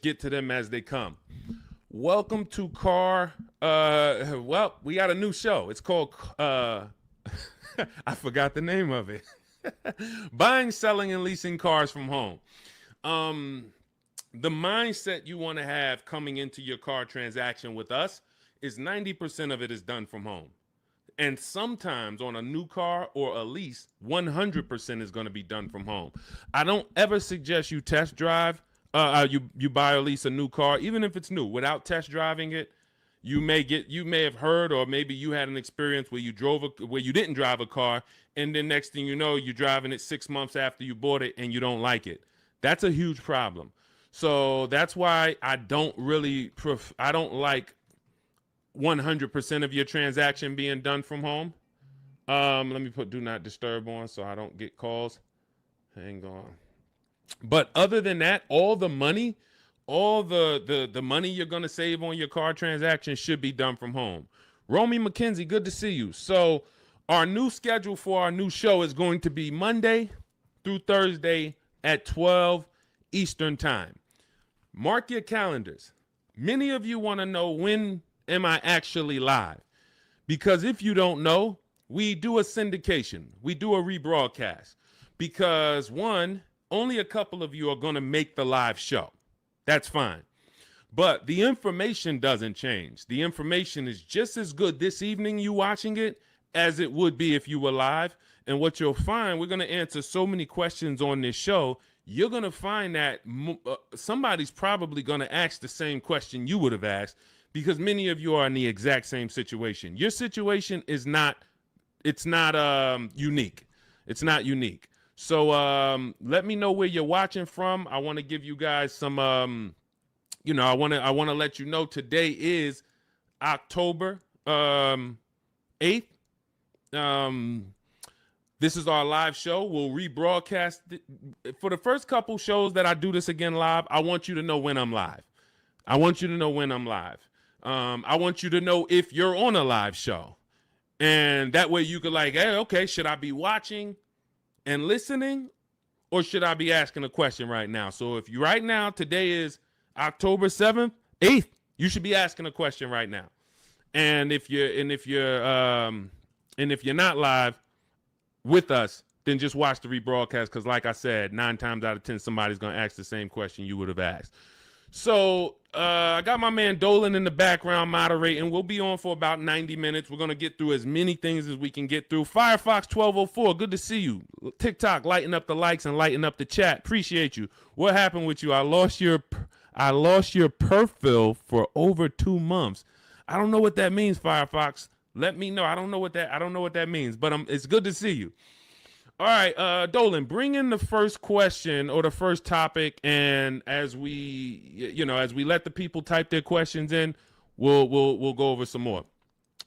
get to them as they come. Welcome to well, we got a new show. It's called I forgot the name of it. Buying, selling, and leasing cars from home. The mindset you want to have coming into your car transaction with us is 90% of it is done from home. And sometimes on a new car or a lease, 100% is going to be done from home. I don't ever suggest you test drive, you buy or lease a new car, even if it's new, without test driving it. You may have heard, or maybe you had an experience where you didn't drive a car, and then next thing you know, you're driving it 6 months after you bought it and you don't like it. That's a huge problem. So that's why I don't like 100% of your transaction being done from home. Let me put do not disturb on so I don't get calls. Hang on. But other than that, all the money you're going to save on your car transaction should be done from home. Romy McKenzie, good to see you. So our new schedule for our new show is going to be Monday through Thursday at 12 Eastern time. Mark your calendars. Many of you want to know, when am I actually live? Because if you don't know, we do a syndication. We do a rebroadcast. Because one, only a couple of you are going to make the live show. That's fine. But the information doesn't change. The information is just as good this evening you watching it as it would be if you were live. And what you'll find, we're going to answer so many questions on this show, you're going to find that somebody's probably going to ask the same question you would have asked, because many of you are in the exact same situation. Your situation is not unique. It's not unique. So let me know where you're watching from. I want to give you guys some, I want to let you know today is October 8th. This is our live show. We'll rebroadcast it. For the first couple shows that I do this again live, I want you to know when I'm live. I want you to know if you're on a live show. And that way you could like, hey, okay, should I be watching and listening, or should I be asking a question right now? So if you right now, today is October 7th, 8th, you should be asking a question right now. And if you're not live with us, then just watch the rebroadcast, because like I said, 9 times out of 10, somebody's going to ask the same question you would have asked. So I got my man Dolan in the background moderating. We'll be on for about 90 minutes. We're going to get through as many things as we can get through. Firefox 1204, good to see you. TikTok, lighten up the likes and lighten up the chat. Appreciate you. What happened with you? I lost your perfil for over 2 months. I don't know what that means, Firefox. Let me know. I don't know what that means, but it's good to see you. All right, Dolan, bring in the first question or the first topic, and as we let the people type their questions in, we'll go over some more.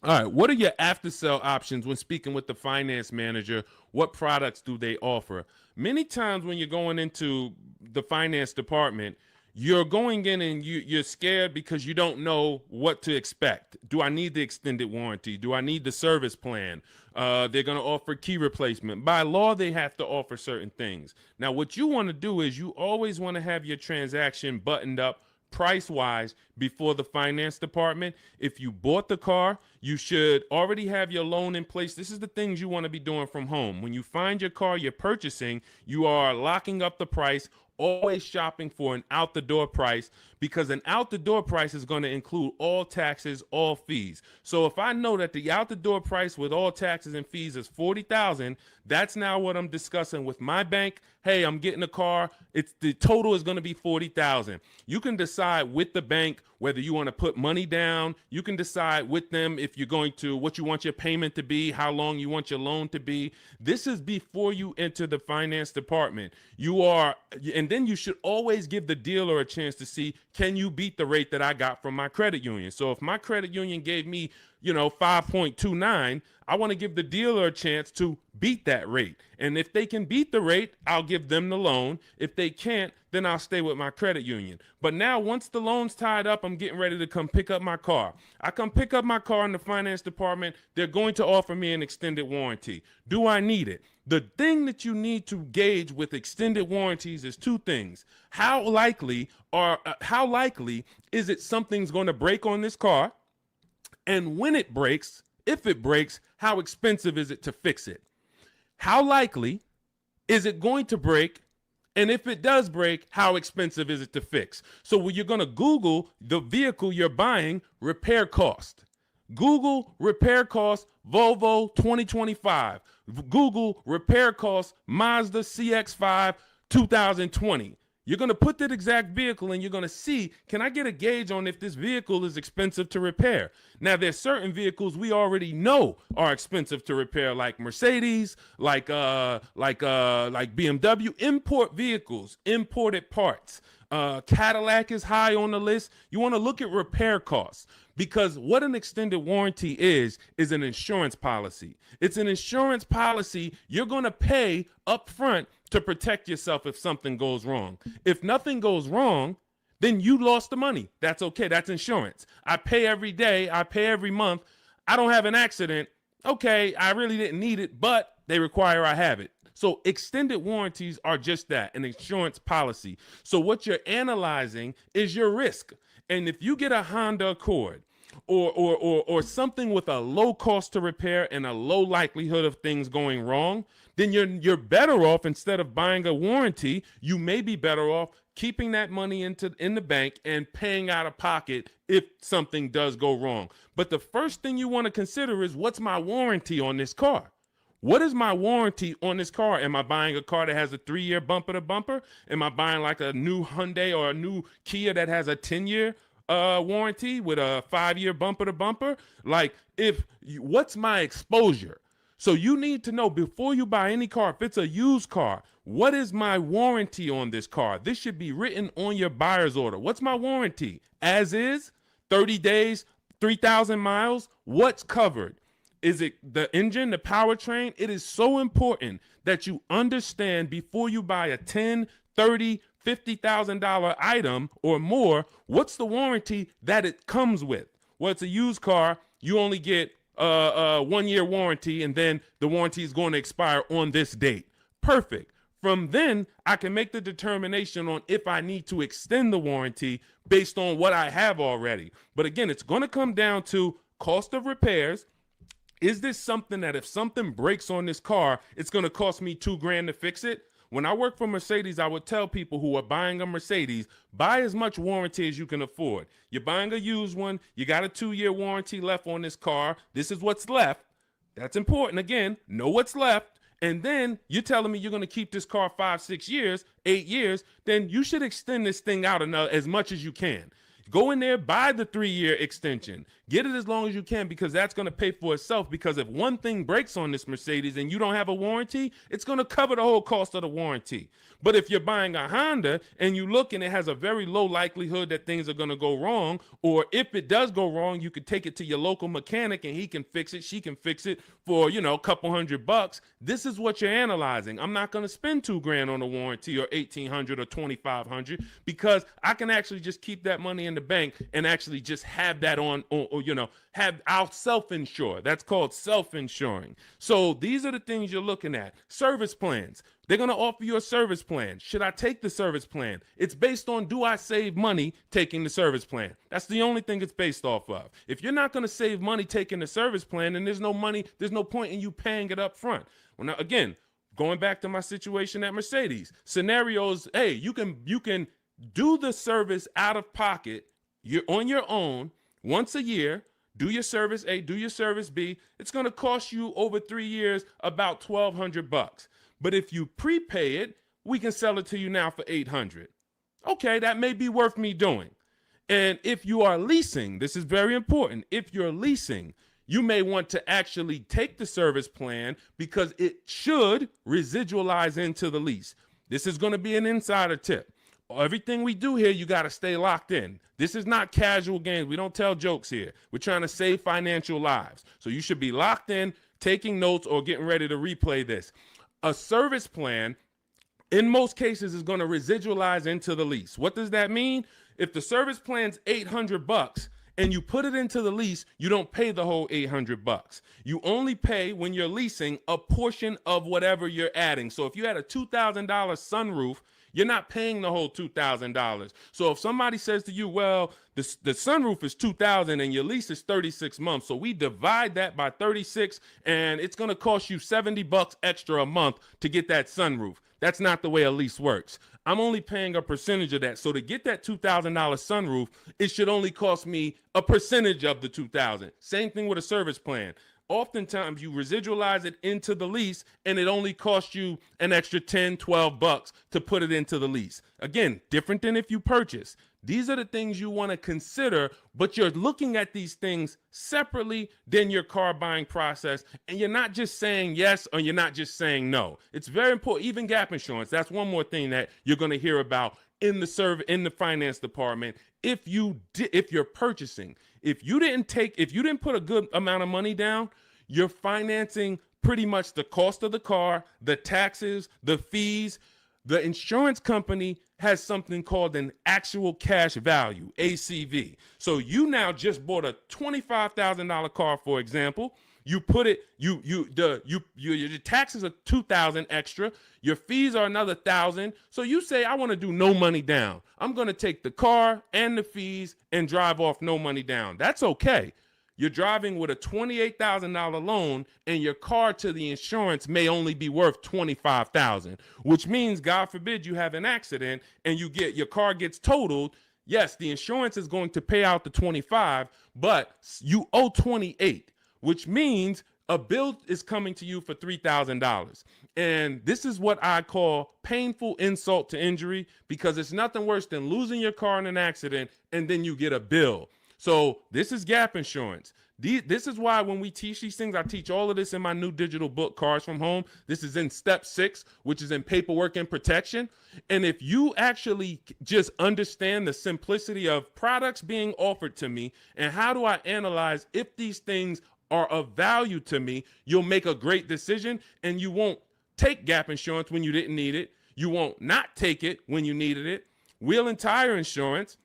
All right, what are your after sale options when speaking with the finance manager? What products do they offer? Many times when you're going into the finance department, you're going in and you're scared because you don't know what to expect. Do I need the extended warranty? Do I need the service plan? They're going to offer key replacement. By law, they have to offer certain things. Now, what you want to do is you always want to have your transaction buttoned up price-wise before the finance department. If you bought the car, you should already have your loan in place. This is the things you want to be doing from home. When you find your car you're purchasing, you are locking up the price, always shopping for an out-the-door price, because an out-the-door price is going to include all taxes, all fees. So if I know that the out-the-door price with all taxes and fees is $40,000, that's now what I'm discussing with my bank. Hey, I'm getting a car. The total is going to be $40,000. You can decide with the bank whether you want to put money down. You can decide with them if you're going to, what you want your payment to be, how long you want your loan to be. This is before you enter the finance department. And then you should always give the dealer a chance to see, can you beat the rate that I got from my credit union? So if my credit union gave me 5.29, I want to give the dealer a chance to beat that rate. And if they can beat the rate, I'll give them the loan. If they can't, then I'll stay with my credit union. But now once the loan's tied up, I'm getting ready to come pick up my car. I come pick up my car in the finance department. They're going to offer me an extended warranty. Do I need it? The thing that you need to gauge with extended warranties is two things. How likely is it something's going to break on this car? And when it breaks, if it breaks, how expensive is it to fix it? How likely is it going to break? And if it does break, how expensive is it to fix? So when you're going to Google the vehicle you're buying, repair cost. Google repair cost Volvo 2025. Google repair cost Mazda CX-5 2020. You're going to put that exact vehicle and you're going to see, can I get a gauge on if this vehicle is expensive to repair? Now, there's certain vehicles we already know are expensive to repair, like Mercedes, like BMW, import vehicles, imported parts. Cadillac is high on the list. You want to look at repair costs, because what an extended warranty is an insurance policy. It's an insurance policy you're going to pay up front to protect yourself if something goes wrong. If nothing goes wrong, then you lost the money. That's okay. That's insurance. I pay every day. I pay every month. I don't have an accident. Okay, I really didn't need it, but they require I have it. So extended warranties are just that, an insurance policy. So what you're analyzing is your risk. And if you get a Honda Accord or something with a low cost to repair and a low likelihood of things going wrong, then you're better off, instead of buying a warranty, you may be better off keeping that money in the bank and paying out of pocket if something does go wrong. But the first thing you want to consider is, what's my warranty on this car? What is my warranty on this car? Am I buying a car that has a 3-year bumper to bumper? Am I buying like a new Hyundai or a new Kia that has a 10-year warranty with a 5-year bumper to bumper? Like, what's my exposure? So you need to know before you buy any car, if it's a used car, what is my warranty on this car? This should be written on your buyer's order. What's my warranty? As is, 30 days, 3,000 miles, what's covered? Is it the engine, the powertrain? It is so important that you understand before you buy a $10, $30, $50,000 item or more, what's the warranty that it comes with? Well, it's a used car. You only get a 1-year warranty, and then the warranty is going to expire on this date. Perfect. From then, I can make the determination on if I need to extend the warranty based on what I have already. But again, it's going to come down to cost of repairs. Is this something that if something breaks on this car, it's going to cost me $2,000 to fix it? When I work for Mercedes, I would tell people who are buying a Mercedes, buy as much warranty as you can afford. You're buying a used one. You got a 2-year warranty left on this car. This is what's left. That's important. Again, know what's left. And then you're telling me you're going to keep this car 5, 6 years, 8 years. Then you should extend this thing out as much as you can. Go in there, buy the 3-year extension. Get it as long as you can, because that's going to pay for itself. Because if one thing breaks on this Mercedes and you don't have a warranty, it's going to cover the whole cost of the warranty. But if you're buying a Honda and you look and it has a very low likelihood that things are going to go wrong, or if it does go wrong, you could take it to your local mechanic and he can fix it, she can fix it for, a couple $100. This is what you're analyzing. I'm not going to spend $2,000 on a warranty or $1,800 or $2,500, because I can actually just keep that money in the bank and actually just have that I'll self-insure. That's called self-insuring. So these are the things you're looking at. Service plans. They're going to offer you a service plan. Should I take the service plan? It's based on, do I save money taking the service plan? That's the only thing it's based off of. If you're not going to save money taking the service plan, then there's no point in you paying it up front. Well, now, again, going back to my situation at Mercedes, scenarios, hey, you can do the service out of pocket. You're on your own once a year. Do your service A, do your service B. It's going to cost you over 3 years about $1,200. But if you prepay it, we can sell it to you now for $800. Okay, that may be worth me doing. And if you are leasing, this is very important. If you're leasing, you may want to actually take the service plan, because it should residualize into the lease. This is going to be an insider tip. Everything we do here, you got to stay locked in. This is not casual games. We don't tell jokes here. We're trying to save financial lives. So you should be locked in, taking notes, or getting ready to replay this. A service plan, in most cases, is going to residualize into the lease. What does that mean? If the service plan's $800 and you put it into the lease, you don't pay the whole $800. You only pay, when you're leasing, a portion of whatever you're adding. So if you had a $2,000 sunroof, you're not paying the whole $2,000. So if somebody says to you, well, the sunroof is $2,000 and your lease is 36 months, so we divide that by 36 and it's going to cost you $70 extra a month to get that sunroof. That's not the way a lease works. I'm only paying a percentage of that. So to get that $2,000 sunroof, it should only cost me a percentage of the $2,000. Same thing with a service plan. Oftentimes you residualize it into the lease and it only costs you an extra 10, 12 bucks to put it into the lease. Again, different than if you purchase. These are the things you want to consider, but you're looking at these things separately than your car buying process. And you're not just saying yes or you're not just saying no. It's very important. Even gap insurance. That's one more thing that you're going to hear about in the finance department. If you're purchasing, if you didn't put a good amount of money down, you're financing pretty much the cost of the car, the taxes, the fees. The insurance company has something called an actual cash value, ACV. So you now just bought a $25,000 car, for example. You put it, your taxes are $2,000 extra. Your fees are another $1,000. So you say, I want to do no money down. I'm going to take the car and the fees and drive off no money down. That's okay. You're driving with a $28,000 loan and your car to the insurance may only be worth $25,000, which means, God forbid, you have an accident and your car gets totaled. Yes, the insurance is going to pay out the 25, but you owe 28, which means a bill is coming to you for $3,000. And this is what I call painful insult to injury, because it's nothing worse than losing your car in an accident and then you get a bill. So this is gap insurance. This is why when we teach these things, I teach all of this in my new digital book, Cars from Home. This is in step 6, which is in paperwork and protection. And if you actually just understand the simplicity of products being offered to me and how do I analyze if these things are of value to me, you'll make a great decision, and you won't take gap insurance when you didn't need it. You won't not take it when you needed it. Wheel and tire insurance.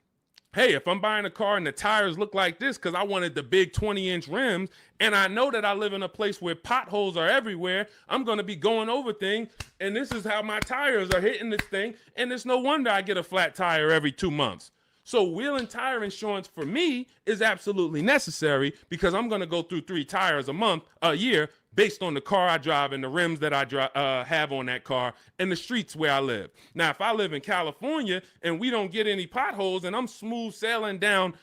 Hey, if I'm buying a car and the tires look like this because I wanted the big 20-inch rims, and I know that I live in a place where potholes are everywhere, I'm going to be going over things, and this is how my tires are hitting this thing, and it's no wonder I get a flat tire every 2 months. So wheel and tire insurance for me is absolutely necessary, because I'm going to go through 3 tires a year, based on the car I drive and the rims that I have on that car and the streets where I live. Now, if I live in California and we don't get any potholes and I'm smooth sailing down,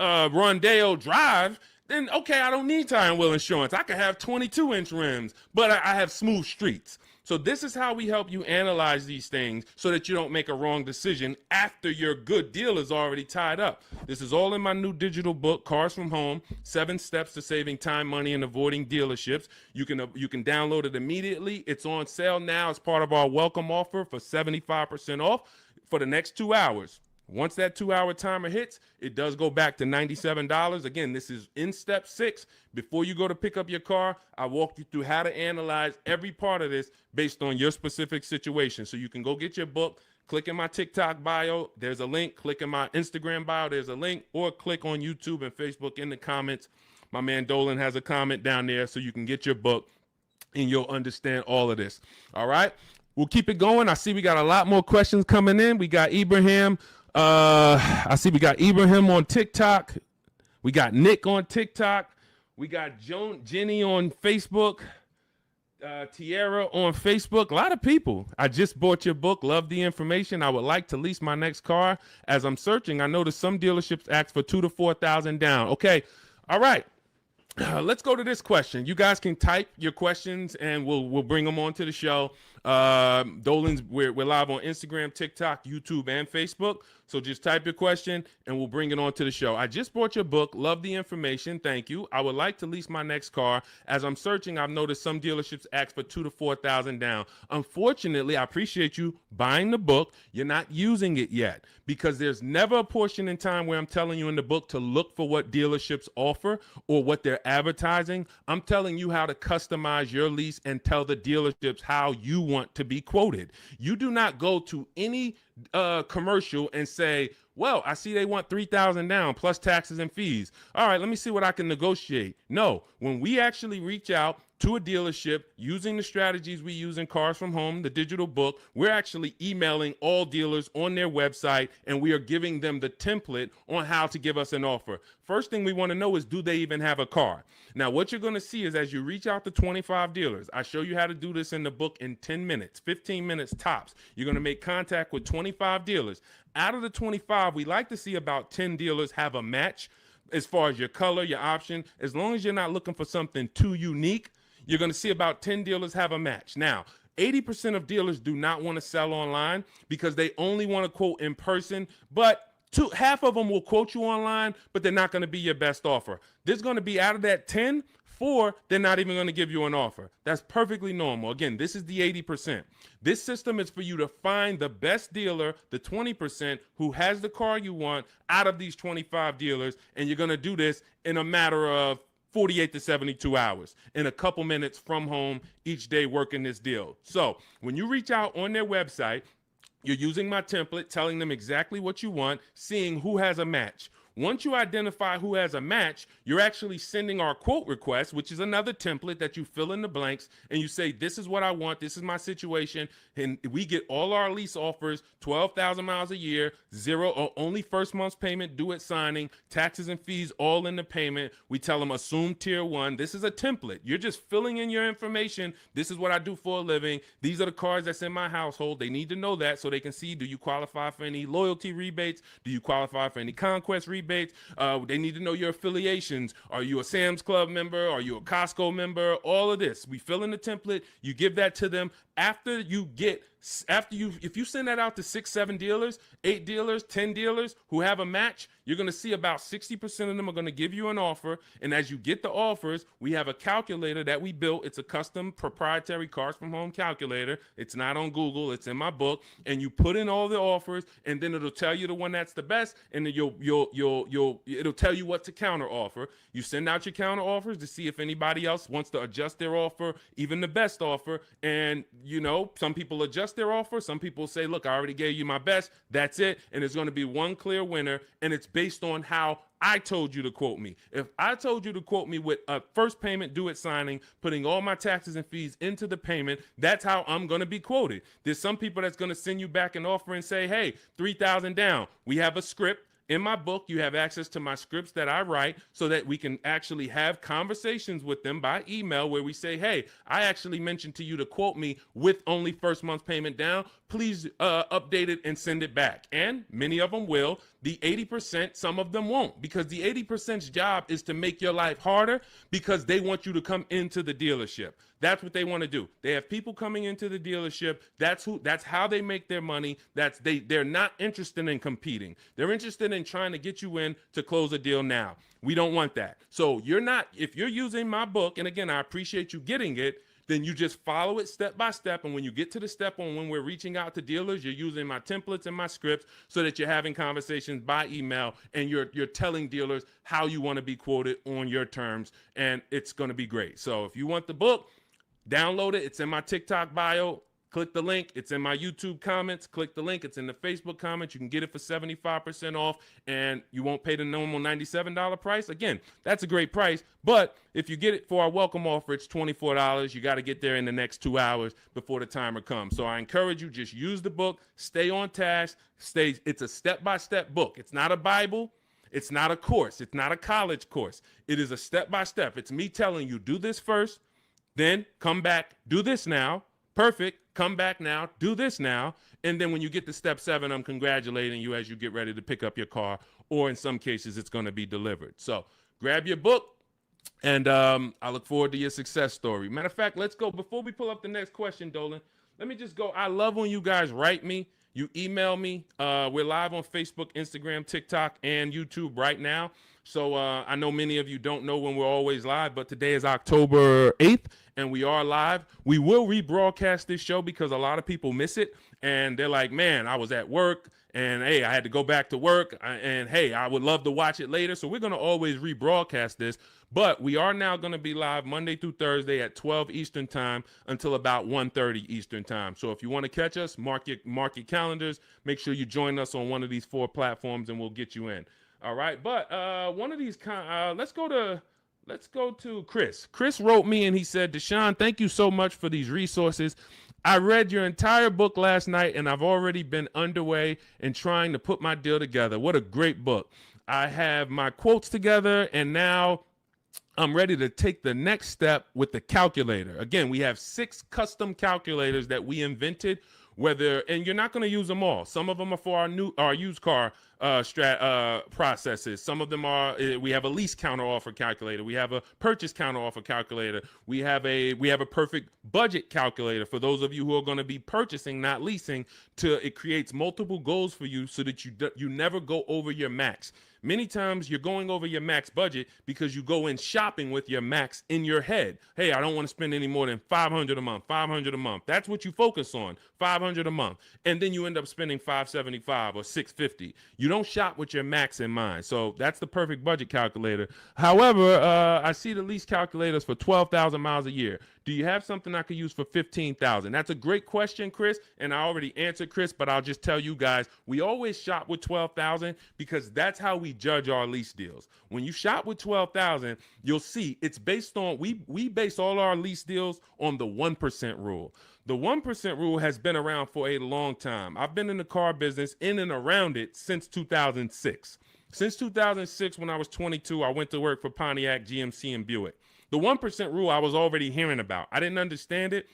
Rondeo Drive, then okay, I don't need tire and wheel insurance. I could have 22-inch rims, but I have smooth streets. So this is how we help you analyze these things so that you don't make a wrong decision after your good deal is already tied up. This is all in my new digital book, Cars from Home, 7 Steps to Saving Time, Money, and Avoiding Dealerships. You can download it immediately. It's on sale now as part of our welcome offer for 75% off for the next 2 hours. Once that 2-hour timer hits, it does go back to $97. Again, this is in step 6. Before you go to pick up your car, I walk you through how to analyze every part of this based on your specific situation. So you can go get your book, click in my TikTok bio, there's a link, click in my Instagram bio, there's a link, or click on YouTube and Facebook in the comments. My man Dolan has a comment down there so you can get your book and you'll understand all of this. All right, we'll keep it going. I see we got a lot more questions coming in. We got Ibrahim. I see we got Ibrahim on TikTok. We got Nick on TikTok. We got Jenny on Facebook. Tierra on Facebook. A lot of people. I just bought your book. Love the information. I would like to lease my next car. As I'm searching, I noticed some dealerships ask for $2,000 to $4,000 down. Okay. All right. Let's go to this question. You guys can type your questions and we'll bring them onto the show. Dolan's, we're live on Instagram, TikTok, YouTube, and Facebook. So just type your question and we'll bring it on to the show. I just bought your book. Love the information. Thank you. I would like to lease my next car. As I'm searching, I've noticed some dealerships ask for $2,000 to $4,000 down. Unfortunately, I appreciate you buying the book. You're not using it yet because there's never a portion in time where I'm telling you in the book to look for what dealerships offer or what they're advertising. I'm telling you how to customize your lease and tell the dealerships how you want to be quoted. You do not go to any commercial and say, well, I see they want $3,000 down plus taxes and fees. All right, let me see what I can negotiate. No, when we actually reach out to a dealership using the strategies we use in Cars from Home, the digital book, we're actually emailing all dealers on their website and we are giving them the template on how to give us an offer. First thing we want to know is, do they even have a car? Now, what you're going to see is as you reach out to 25 dealers, I show you how to do this in the book in 10 minutes, 15 minutes tops. You're going to make contact with 25 dealers. Out of the 25, we like to see about 10 dealers have a match as far as your color, your option. As long as you're not looking for something too unique, you're going to see about 10 dealers have a match. Now, 80% of dealers do not want to sell online because they only want to quote in person, but half of them will quote you online, but they're not going to be your best offer. There's going to be, out of that 10, 4, they're not even going to give you an offer. That's perfectly normal. Again, this is the 80%. This system is for you to find the best dealer, the 20% who has the car you want out of these 25 dealers, and you're going to do this in a matter of 48 to 72 hours in a couple minutes from home each day working this deal. So when you reach out on their website, you're using my template, telling them exactly what you want, seeing who has a match. Once you identify who has a match, you're actually sending our quote request, which is another template that you fill in the blanks, and you say, this is what I want, this is my situation, and we get all our lease offers, 12,000 miles a year, zero or only first month's payment due at signing, taxes and fees all in the payment. We tell them assume tier 1. This is a template. You're just filling in your information. This is what I do for a living. These are the cars that's in my household. They need to know that so they can see, do you qualify for any loyalty rebates? Do you qualify for any conquest rebates? They need to know your affiliations. Are you a Sam's Club member? Are you a Costco member? All of this. We fill in the template. You give that to them. If you send that out to 6, 7 dealers, 8 dealers, 10 dealers who have a match, you're going to see about 60% of them are going to give you an offer. And as you get the offers, we have a calculator that we built. It's a custom proprietary Cars from Home calculator. It's not on Google. It's in my book. And you put in all the offers, and then it'll tell you the one that's the best. And then it'll tell you what to counter offer. You send out your counter offers to see if anybody else wants to adjust their offer, even the best offer. And some people adjust their offer. Some people say, look, I already gave you my best. That's it. And there's going to be one clear winner. And it's based on how I told you to quote me. If I told you to quote me with a first payment due at signing, putting all my taxes and fees into the payment, that's how I'm going to be quoted. There's some people that's going to send you back an offer and say, hey, 3,000 down. We have a script. In my book, you have access to my scripts that I write so that we can actually have conversations with them by email where we say, hey, I actually mentioned to you to quote me with only first month's payment down. Please update it and send it back. And many of them will. The 80%, some of them won't, because the 80%'s job is to make your life harder because they want you to come into the dealership. That's what they want to do. They have people coming into the dealership. That's how they make their money. They're not interested in competing. They're interested in trying to get you in to close a deal now. We don't want that. So if you're using my book, and again, I appreciate you getting it, then you just follow it step by step. And when you get to the step on when we're reaching out to dealers, you're using my templates and my scripts so that you're having conversations by email and you're telling dealers how you want to be quoted on your terms. And it's going to be great. So if you want the book, download it. It's in my TikTok bio. Click the link. It's in my YouTube comments. Click the link. It's in the Facebook comments. You can get it for 75% off, and you won't pay the normal $97 price. Again, that's a great price, but if you get it for our welcome offer, it's $24. You got to get there in the next 2 hours before the timer comes. So I encourage you, just use the book. Stay on task. It's a step-by-step book. It's not a Bible. It's not a course. It's not a college course. It is a step-by-step. It's me telling you, do this first, then come back, do this now. Perfect. Come back now. Do this now. And then when you get to step 7, I'm congratulating you as you get ready to pick up your car, or in some cases, it's going to be delivered. So grab your book, and I look forward to your success story. Matter of fact, let's go. Before we pull up the next question, Dolan, let me just go. I love when you guys write me. You email me. We're live on Facebook, Instagram, TikTok, and YouTube right now. So I know many of you don't know when we're always live, but today is October 8th, and we are live. We will rebroadcast this show because a lot of people miss it, and they're like, man, I was at work, and hey, I had to go back to work, and hey, I would love to watch it later. So we're going to always rebroadcast this, but we are now going to be live Monday through Thursday at 12 Eastern time until about 1:30 Eastern time. So if you want to catch us, mark your calendars. Make sure you join us on one of these 4 platforms, and we'll get you in. All right, but one of these let's go to Chris. Chris wrote me and he said, Deshone, thank you so much for these resources. I read your entire book last night and I've already been underway in trying to put my deal together. What a great book. I have my quotes together and now I'm ready to take the next step with the calculator. Again, we have 6 custom calculators that we invented, and you're not going to use them all. Some of them are for our used car processes. Some of them are, we have a lease counter offer calculator. We have a purchase counter offer calculator. We have a perfect budget calculator for those of you who are going to be purchasing, not leasing. It creates multiple goals for you so that you never go over your max. Many times you're going over your max budget because you go in shopping with your max in your head. Hey, I don't want to spend any more than $500 a month, $500 a month. That's what you focus on, $500 a month. And then you end up spending $575 or $650. You don't shop with your max in mind. So that's the perfect budget calculator. However, I see the lease calculators for 12,000 miles a year. Do you have something I could use for 15,000? That's a great question, Chris, and I already answered Chris, but I'll just tell you guys, we always shop with 12,000 because that's how we judge our lease deals. When you shop with 12,000, you'll see it's based on, we base all our lease deals on the 1% rule. The 1% rule has been around for a long time. I've been in the car business in and around it since 2006. Since 2006, when I was 22, I went to work for Pontiac, GMC, and Buick. The 1% rule I was already hearing about. I didn't understand it,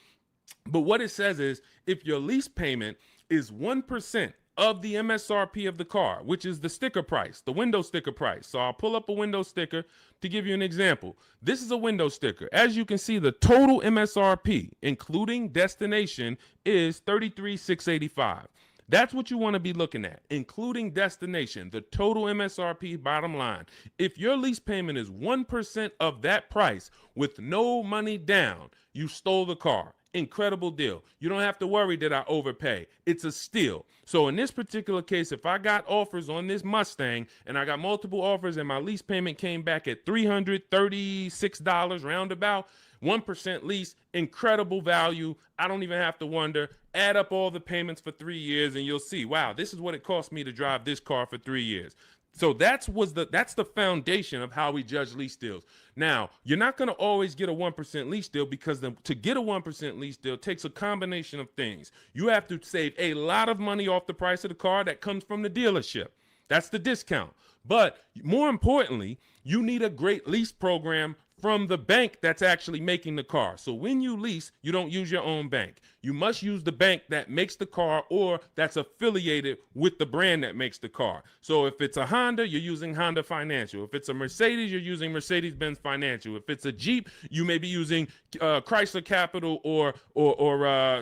but what it says is if your lease payment is 1% of the MSRP of the car, which is the sticker price, the window sticker price. So I'll pull up a window sticker to give you an example. This is a window sticker. As you can see, the total MSRP, including destination, is $33,685. That's what you want to be looking at, including destination, the total MSRP bottom line. If your lease payment is 1% of that price with no money down, you stole the car. Incredible deal. You don't have to worry that I overpay. It's a steal. So in this particular case, if I got offers on this Mustang and I got multiple offers and my lease payment came back at $336 roundabout, 1% lease, incredible value. I don't even have to wonder. Add up all the payments for 3 years and you'll see, wow, this is what it cost me to drive this car for 3 years. So that's the foundation of how we judge lease deals. Now, you're not going to always get a 1% lease deal because to get a 1% lease deal takes a combination of things. You have to save a lot of money off the price of the car that comes from the dealership. That's the discount. But more importantly, you need a great lease program from the bank that's actually making the car. So when you lease, you don't use your own bank. You must use the bank that makes the car or that's affiliated with the brand that makes the car. So if it's a Honda, you're using Honda Financial. If it's a Mercedes, you're using Mercedes-Benz Financial. If it's a Jeep, you may be using Chrysler Capital or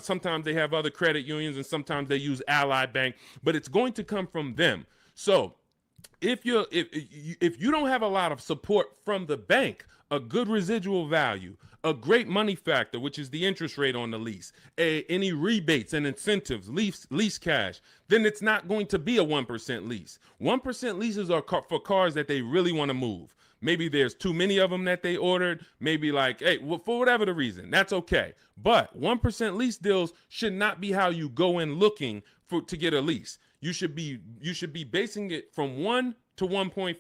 sometimes they have other credit unions and sometimes they use Ally Bank, but it's going to come from them. So if you don't have a lot of support from the bank, a good residual value, a great money factor, which is the interest rate on the lease, any rebates and incentives, lease cash, then it's not going to be a 1% lease. 1% leases are for cars that they really want to move. Maybe there's too many of them that they ordered. Maybe like, hey, well, for whatever the reason, that's okay. But 1% lease deals should not be how you go in looking to get a lease. You should be basing it from 1 to 1.5.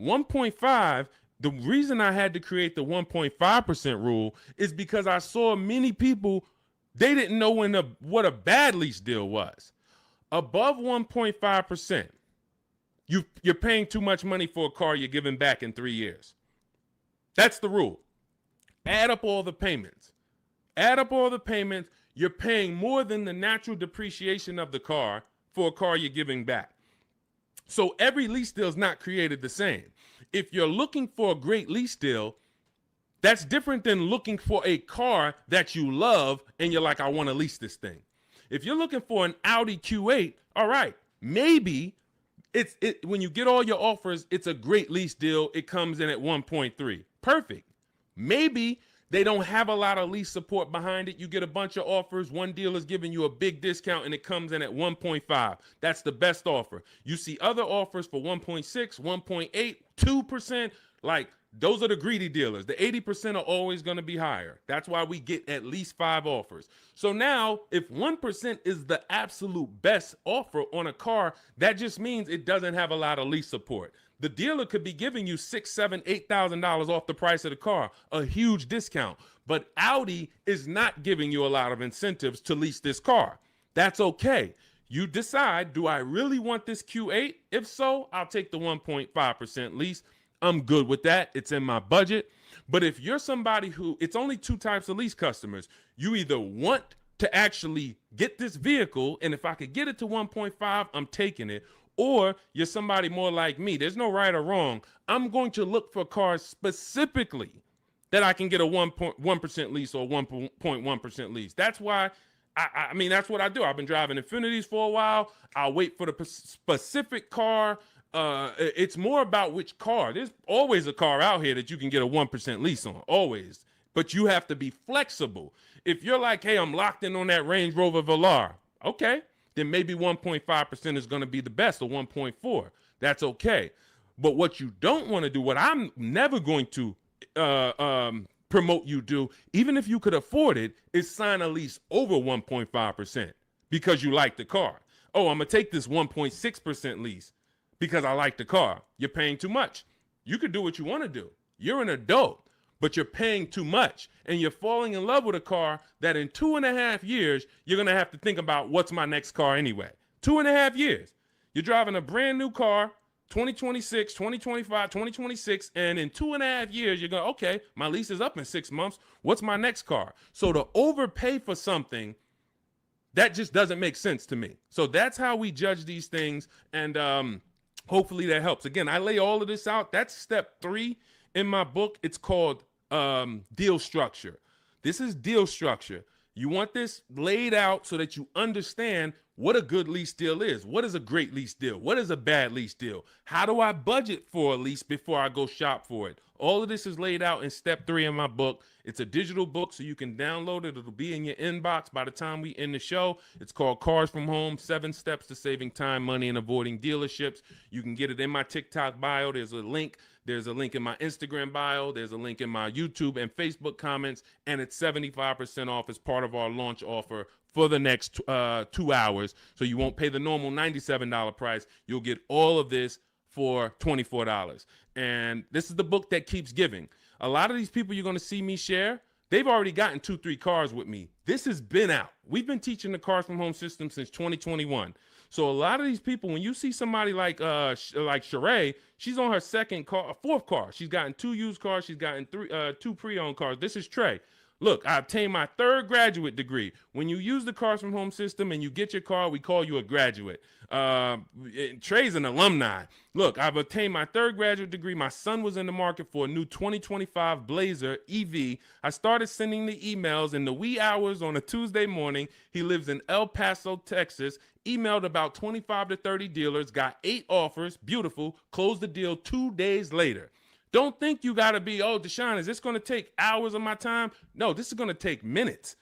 1.5. The reason I had to create the 1.5% rule is because I saw many people, they didn't know what a bad lease deal was. Above 1.5%, you're paying too much money for a car you're giving back in 3 years. That's the rule. Add up all the payments. You're paying more than the natural depreciation of the car for a car you're giving back. So every lease deal is not created the same. If you're looking for a great lease deal, That's different than looking for a car that you love and you're like, I want to lease this thing. If you're looking for an Audi Q8, all right, maybe when you get all your offers, it's a great lease deal. It comes in at 1.3. Perfect. Maybe they don't have a lot of lease support behind it. You get a bunch of offers. One deal is giving you a big discount and it comes in at 1.5. That's the best offer. You see other offers for 1.6, 1.8, 2%. Like, those are the greedy dealers. The 80% are always going to be higher. That's why we get at least 5 offers. So now, if 1% is the absolute best offer on a car, that just means it doesn't have a lot of lease support. The dealer could be giving you $6,000, $7,000, $8,000 off the price of the car, a huge discount. But Audi is not giving you a lot of incentives to lease this car. That's okay. You decide, do I really want this Q8? If so, I'll take the 1.5% lease. I'm good with that. It's in my budget. But if you're somebody who, it's only 2 types of lease customers. You either want to actually get this vehicle, and if I could get it to 1.5, I'm taking it. Or you're somebody more like me. There's no right or wrong. I'm going to look for cars specifically that I can get a 1% lease or 1.1% lease. That's why, I mean, that's what I do. I've been driving Infinities for a while. I'll wait for the specific car. It's more about which car. There's always a car out here that you can get a 1% lease on, always. But you have to be flexible. If you're like, hey, I'm locked in on that Range Rover Velar, okay, then maybe 1.5% is going to be the best, or 1.4. That's okay. But what you don't want to do, what I'm never going to promote you do, even if you could afford it, is sign a lease over 1.5% because you like the car. Oh, I'm going to take this 1.6% lease because I like the car. You're paying too much. You could do what you want to do. You're an adult, but you're paying too much. And you're falling in love with a car that in 2.5 years, you're going to have to think about, what's my next car anyway? 2.5 years. You're driving a brand new car, 2026, 2025, 2026, and in 2.5 years, you're going, okay, my lease is up in 6 months. What's my next car? So to overpay for something, that just doesn't make sense to me. So that's how we judge these things. And hopefully that helps. Again, I lay all of this out. That's step 3 in my book. It's called deal structure. This is deal structure. You want this laid out so that you understand what a good lease deal is. What is a great lease deal? What is a bad lease deal? How do I budget for a lease before I go shop for it? All of this is laid out in step 3 in my book. It's a digital book, so you can download it. It'll be in your inbox by the time we end the show. It's called Cars from Home, 7 Steps to Saving Time, Money, and Avoiding Dealerships. You can get it in my TikTok bio. There's a link. There's a link in my Instagram bio. There's a link in my YouTube and Facebook comments. And it's 75% off as part of our launch offer for the next 2 hours. So you won't pay the normal $97 price. You'll get all of this for $24. And this is the book that keeps giving. A lot of these people you're going to see me share, they've already gotten 2-3 cars with me. This has been out. We've been teaching the Cars from Home system since 2021. So a lot of these people, when you see somebody like Sheree, she's on her 4th car. She's gotten 2 used cars. She's gotten 2 pre-owned cars. This is Trey. Look, I obtained my 3rd graduate degree. When you use the Cars from Home system and you get your car, we call you a graduate. Trey's an alumni. Look, I've obtained my 3rd graduate degree. My son was in the market for a new 2025 Blazer EV. I started sending the emails in the wee hours on a Tuesday morning. He lives in El Paso, Texas. Emailed about 25 to 30 dealers, got 8 offers. Beautiful. Closed the deal 2 days later. Don't think you got to be, oh, Deshone, is this going to take hours of my time? No, this is going to take minutes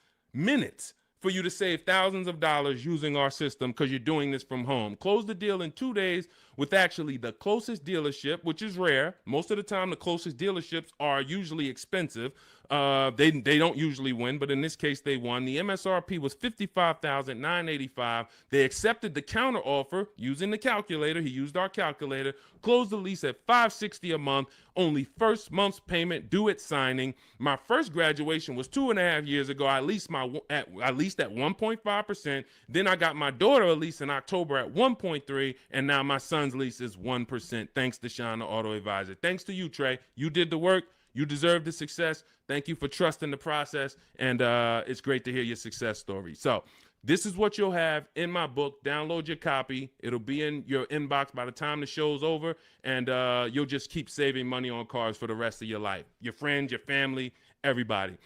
for you to save thousands of dollars using our system because you're doing this from home. Close the deal in 2 days with actually the closest dealership, which is rare. Most of the time, the closest dealerships are usually expensive. They don't usually win, but in this case, they won. The MSRP was $55,985. They accepted the counter offer using the calculator. He used our calculator. Closed the lease at $560 a month. Only first month's payment due at signing. My first graduation was 2.5 years ago. I leased at 1.5%. Then I got my daughter a lease in October at 1.3%, and now my son's lease is 1%. Thanks, Deshone the Auto Advisor. Thanks to you, Trey. You did the work. You deserve the success. Thank you for trusting the process, and it's great to hear your success story. So This is what you'll have in my book. Download your copy. It'll be in your inbox by the time the show's over, and you'll just keep saving money on cars for the rest of your life. Your friends, your family, everybody.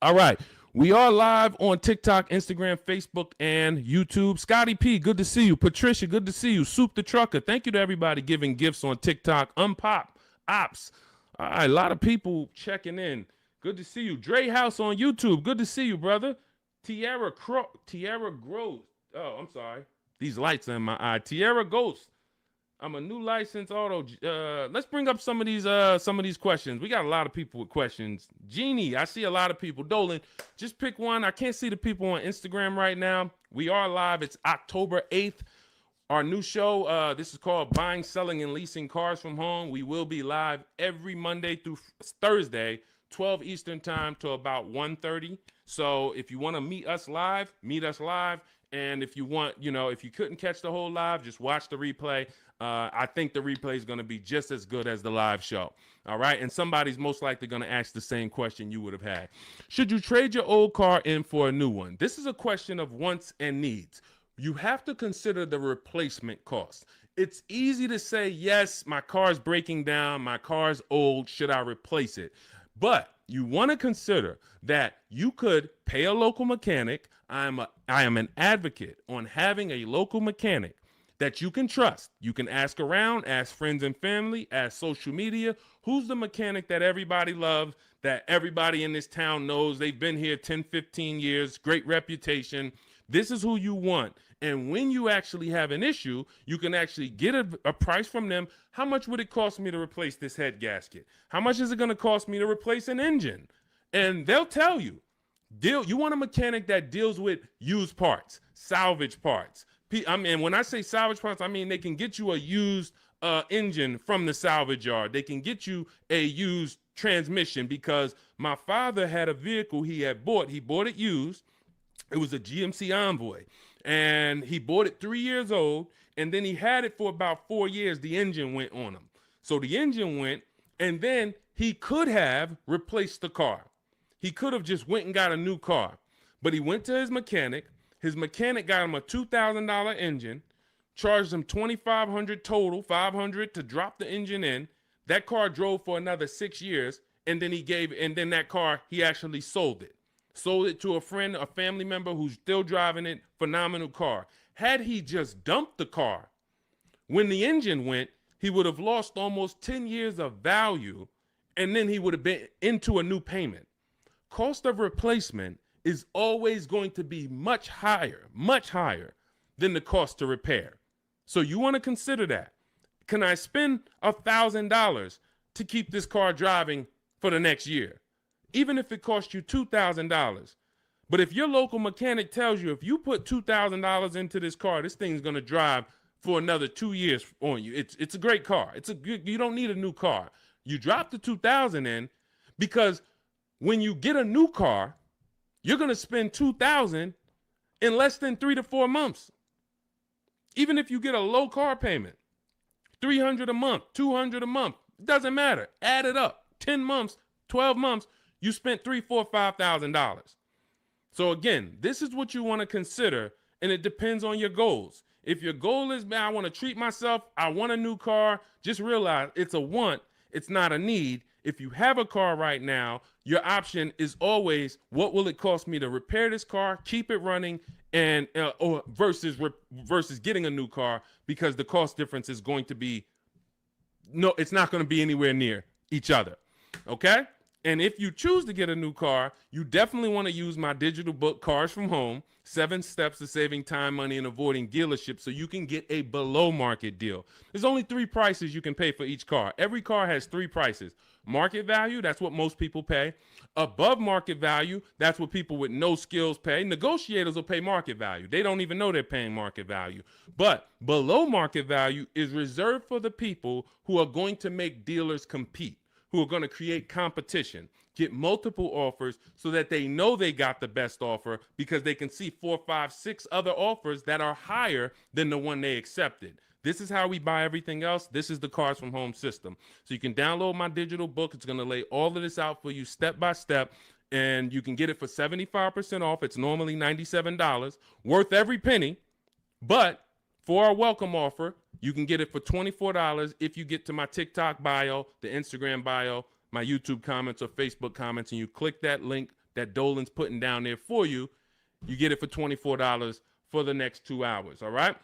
All right. We are live on TikTok, Instagram, Facebook, and YouTube. Scotty P, good to see you. Patricia, good to see you. Soup the Trucker, thank you to everybody giving gifts on TikTok. Unpop, Ops. All right, a lot of people checking in. Good to see you. Dre House on YouTube, good to see you, brother. Tierra Gross. Oh, I'm sorry. These lights are in my eye. Tierra Ghost. I'm a new licensed auto. Let's bring up some of these questions. We got a lot of people with questions. Jeannie, I see a lot of people. Dolan, just pick one. I can't see the people on Instagram right now. We are live. It's October 8th. Our new show, this is called Buying, Selling, and Leasing Cars from Home. We will be live every Monday through Thursday, 12 Eastern time to about 1:30. So if you want to meet us live, meet us live. And if you want, if you couldn't catch the whole live, just watch the replay. I think the replay is going to be just as good as the live show. All right. And somebody's most likely going to ask the same question you would have had. Should you trade your old car in for a new one? This is a question of wants and needs. You have to consider the replacement cost. It's easy to say, yes, my car's breaking down. My car's old. Should I replace it? But you want to consider that you could pay a local mechanic. I am an advocate on having a local mechanic that you can trust. You can ask around, ask friends and family, ask social media. Who's the mechanic that everybody loves, that everybody in this town knows? They've been here 10, 15 years, great reputation. This is who you want. And when you actually have an issue, you can actually get a price from them. How much would it cost me to replace this head gasket? How much is it going to cost me to replace an engine? And they'll tell you. You want a mechanic that deals with used parts, salvage parts. I mean, when I say salvage parts, I mean they can get you a used engine from the salvage yard. They can get you a used transmission, because my father had a vehicle he had bought. He bought it used. It was a GMC Envoy. And he bought it 3 years old, and then he had it for about 4 years. The engine went on him. So the engine went, and then he could have replaced the car. He could have just went and got a new car. But he went to his mechanic. His mechanic got him a $2,000 engine, charged him $2,500 total, $500 to drop the engine in. That car drove for another 6 years, and then that car, he actually sold it. Sold it to a friend, a family member who's still driving it. Phenomenal car. Had he just dumped the car when the engine went, he would have lost almost 10 years of value, and then he would have been into a new payment. Cost of replacement is always going to be much higher than the cost to repair. So you want to consider that. Can I spend $1,000 to keep this car driving for the next year? Even if it costs you $2,000. But if your local mechanic tells you, if you put $2,000 into this car, this thing's going to drive for another 2 years on you. It's a great car. You don't need a new car. You drop the $2,000 in, because when you get a new car, you're going to spend $2,000 in less than 3 to 4 months. Even if you get a low car payment, $300 a month, $200 a month, it doesn't matter. Add it up. 10 months, 12 months, you spent $3,000, $4,000, $5,000. So again, this is what you want to consider, and it depends on your goals. If your goal is, man, I want to treat myself, I want a new car, just realize it's a want, it's not a need. If you have a car right now, your option is always, what will it cost me to repair this car, keep it running, and versus getting a new car, because the cost difference is going to be, it's not going to be anywhere near each other. Okay? And if you choose to get a new car, you definitely want to use my digital book, Cars from Home, 7 Steps to Saving Time, Money, and Avoiding Dealerships, so you can get a below market deal. There's only 3 prices you can pay for each car. Every car has 3 prices. Market value, that's what most people pay. Above market value, that's what people with no skills pay. Negotiators will pay market value. They don't even know they're paying market value. But below market value is reserved for the people who are going to make dealers compete, who are going to create competition, get multiple offers so that they know they got the best offer, because they can see 4, 5, 6 other offers that are higher than the one they accepted. This is how we buy everything else. This is the Cars from Home system. So you can download my digital book. It's going to lay all of this out for you step by step. and you can get it for 75% off. It's normally $97, worth every penny. But for our welcome offer, you can get it for $24 if you get to my TikTok bio, the Instagram bio, my YouTube comments or Facebook comments, and you click that link that Dolan's putting down there for you. You get it for $24 for the next 2 hours, all right?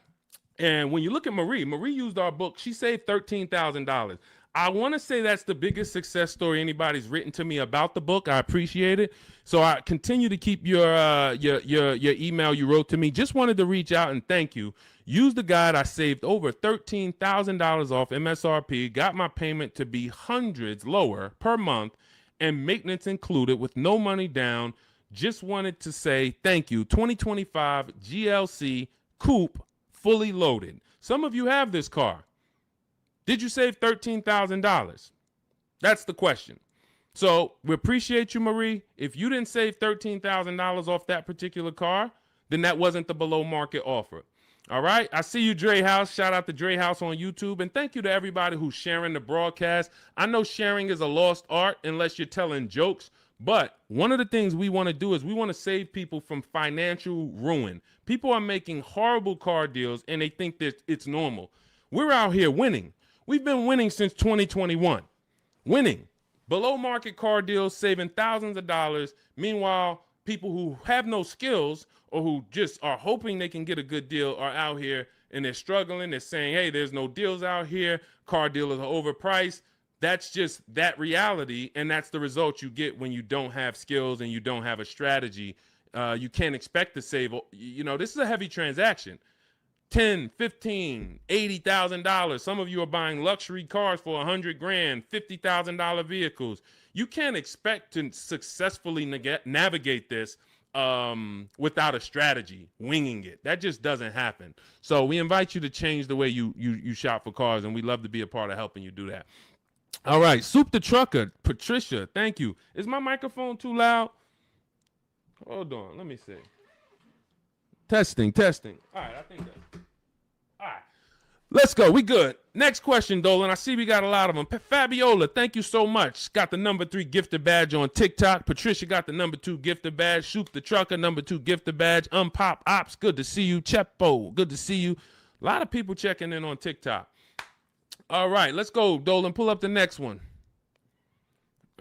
And when you look at Marie used our book. She saved $13,000. I want to say that's the biggest success story anybody's written to me about the book. I appreciate it. So I continue to keep your email you wrote to me. Just wanted to reach out and thank you. Use the guide. I saved over $13,000 off MSRP, got my payment to be hundreds lower per month, and maintenance included with no money down. Just wanted to say thank you. 2025 GLC Coupe, fully loaded. Some of you have this car. Did you save $13,000? That's the question. So we appreciate you, Marie. If you didn't save $13,000 off that particular car, then that wasn't the below market offer. All right. I see you, Dre House. Shout out to Dre House on YouTube. And thank you to everybody who's sharing the broadcast. I know sharing is a lost art unless you're telling jokes. But one of the things we want to do is we want to save people from financial ruin. People are making horrible car deals and they think that it's normal. We're out here winning. We've been winning since 2021. Winning. Below market car deals, saving thousands of dollars. Meanwhile, people who have no skills or who just are hoping they can get a good deal are out here and they're struggling. They're saying, hey, there's no deals out here. Car dealers are overpriced. That's just that reality, and that's the result you get when you don't have skills and you don't have a strategy. You can't expect to save. You know, this is a heavy transaction. $10, $15, $80,000. Some of you are buying luxury cars for $100,000, $50,000 vehicles. You can't expect to successfully navigate this without a strategy, winging it. That just doesn't happen. So we invite you to change the way you shop for cars, and we'd love to be a part of helping you do that. All right, Soup the Trucker, Patricia, thank you. Is my microphone too loud? Hold on, let me see. Testing. All right, I think that's... All right, let's go. We good. Next question, Dolan. I see we got a lot of them. Fabiola, thank you so much. Got the number 3 gifted badge on TikTok. Patricia got the number 2 gifted badge. Soup the Trucker, number 2 gifted badge. Unpop Ops, good to see you. Chepo, good to see you. A lot of people checking in on TikTok. All right, let's go, Dolan. Pull up the next one.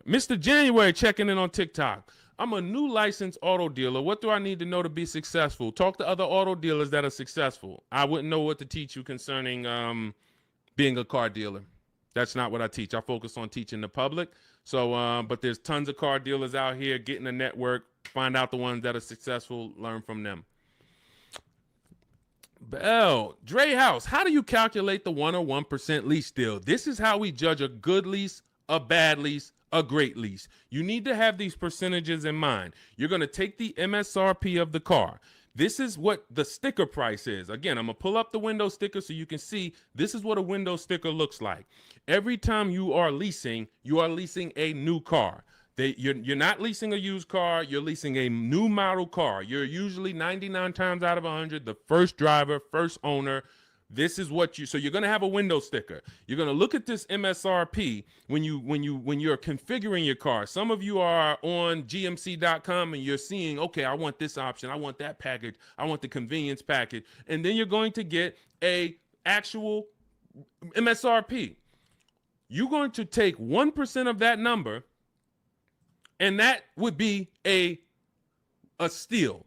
Mr. January checking in on TikTok. I'm a new licensed auto dealer. What do I need to know to be successful? Talk to other auto dealers that are successful. I wouldn't know what to teach you concerning being a car dealer. That's not what I teach. I focus on teaching the public. So, but there's tons of car dealers out here. Get in a network. Find out the ones that are successful. Learn from them. Bell, Dre House, how do you calculate the 1 or 1% lease deal? This is how we judge a good lease, a bad lease, a great lease. You need to have these percentages in mind. You're going to take the MSRP of the car. This is what the sticker price is. Again, I'm going to pull up the window sticker so you can see this is what a window sticker looks like. Every time you are leasing a new car. You're not leasing a used car. You're leasing a new model car. You're usually 99 times out of 100 the first driver, first owner. This is what so you're going to have a window sticker. You're going to look at this MSRP when you're configuring your car. Some of you are on gmc.com and you're seeing, okay, I want this option. I want that package. I want the convenience package. And then you're going to get a actual MSRP. You're going to take 1% of that number, and that would be a steal.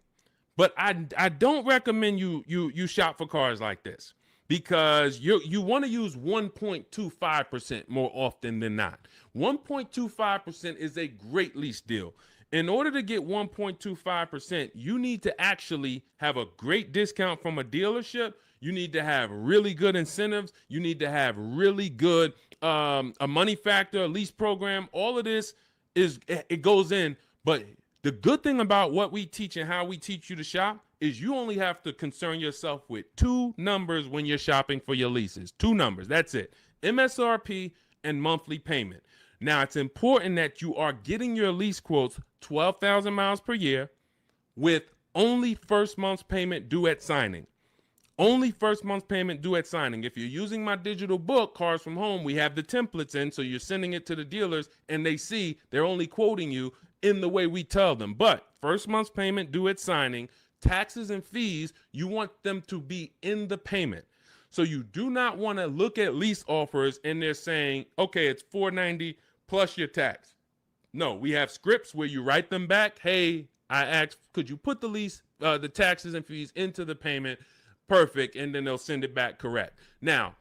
But I don't recommend you shop for cars like this, because you want to use 1.25% more often than not. 1.25% is a great lease deal. In order to get 1.25%, you need to actually have a great discount from a dealership. You need to have really good incentives. You need to have really good a money factor, a lease program. All of this it goes in. But the good thing about what we teach and how we teach you to shop is you only have to concern yourself with 2 numbers when you're shopping for your leases. 2 numbers. That's it. MSRP and monthly payment. Now, it's important that you are getting your lease quotes 12,000 miles per year with only first month's payment due at signing. Only first month's payment due at signing. If you're using my digital book, Cars from Home, we have the templates in, so you're sending it to the dealers and they see they're only quoting you in the way we tell them. But first month's payment due at signing, taxes and fees, you want them to be in the payment. So you do not want to look at lease offers and they're saying, okay, it's $490 plus your tax. No, we have scripts where you write them back. Hey, I asked, could you put the lease, the taxes and fees into the payment? Perfect. And then they'll send it back correct. Now,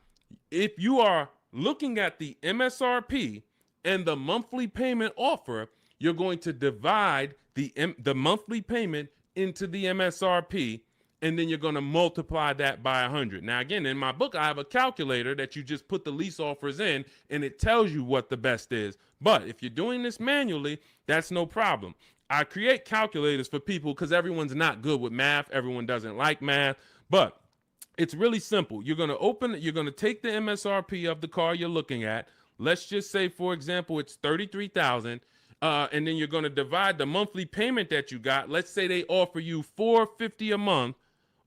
if you are looking at the MSRP and the monthly payment offer, you're going to divide the monthly payment into the MSRP, and then you're going to multiply that by 100. Now, again, in my book, I have a calculator that you just put the lease offers in, and it tells you what the best is. But if you're doing this manually, that's no problem. I create calculators for people because everyone's not good with math. Everyone doesn't like math, but it's really simple. You're going to take the MSRP of the car you're looking at. Let's just say, for example, it's $33,000. And then you're going to divide the monthly payment that you got. Let's say they offer you $450 a month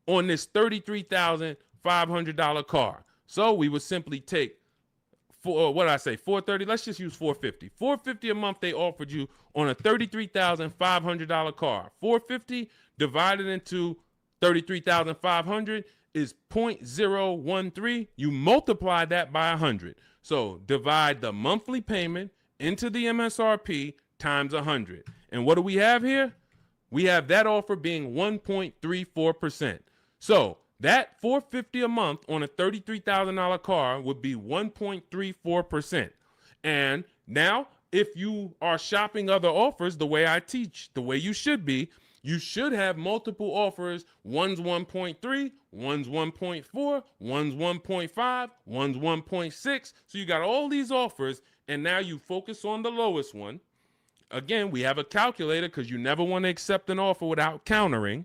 on this $33,500 car. So we would simply take $430. Let's just use $450. $450 a month they offered you on a $33,500 car. $450 divided into $33,500 is 0.013. You multiply that by 100. So divide the monthly payment into the MSRP times 100. And what do we have here? We have that offer being 1.34%. So that $450 a month on a $33,000 car would be 1.34%. And now, if you are shopping other offers the way I teach, the way you should be, you should have multiple offers. One's 1.3, one's 1.4, one's 1.5, one's 1.6. So you got all these offers, and now you focus on the lowest one. Again, we have a calculator because you never want to accept an offer without countering,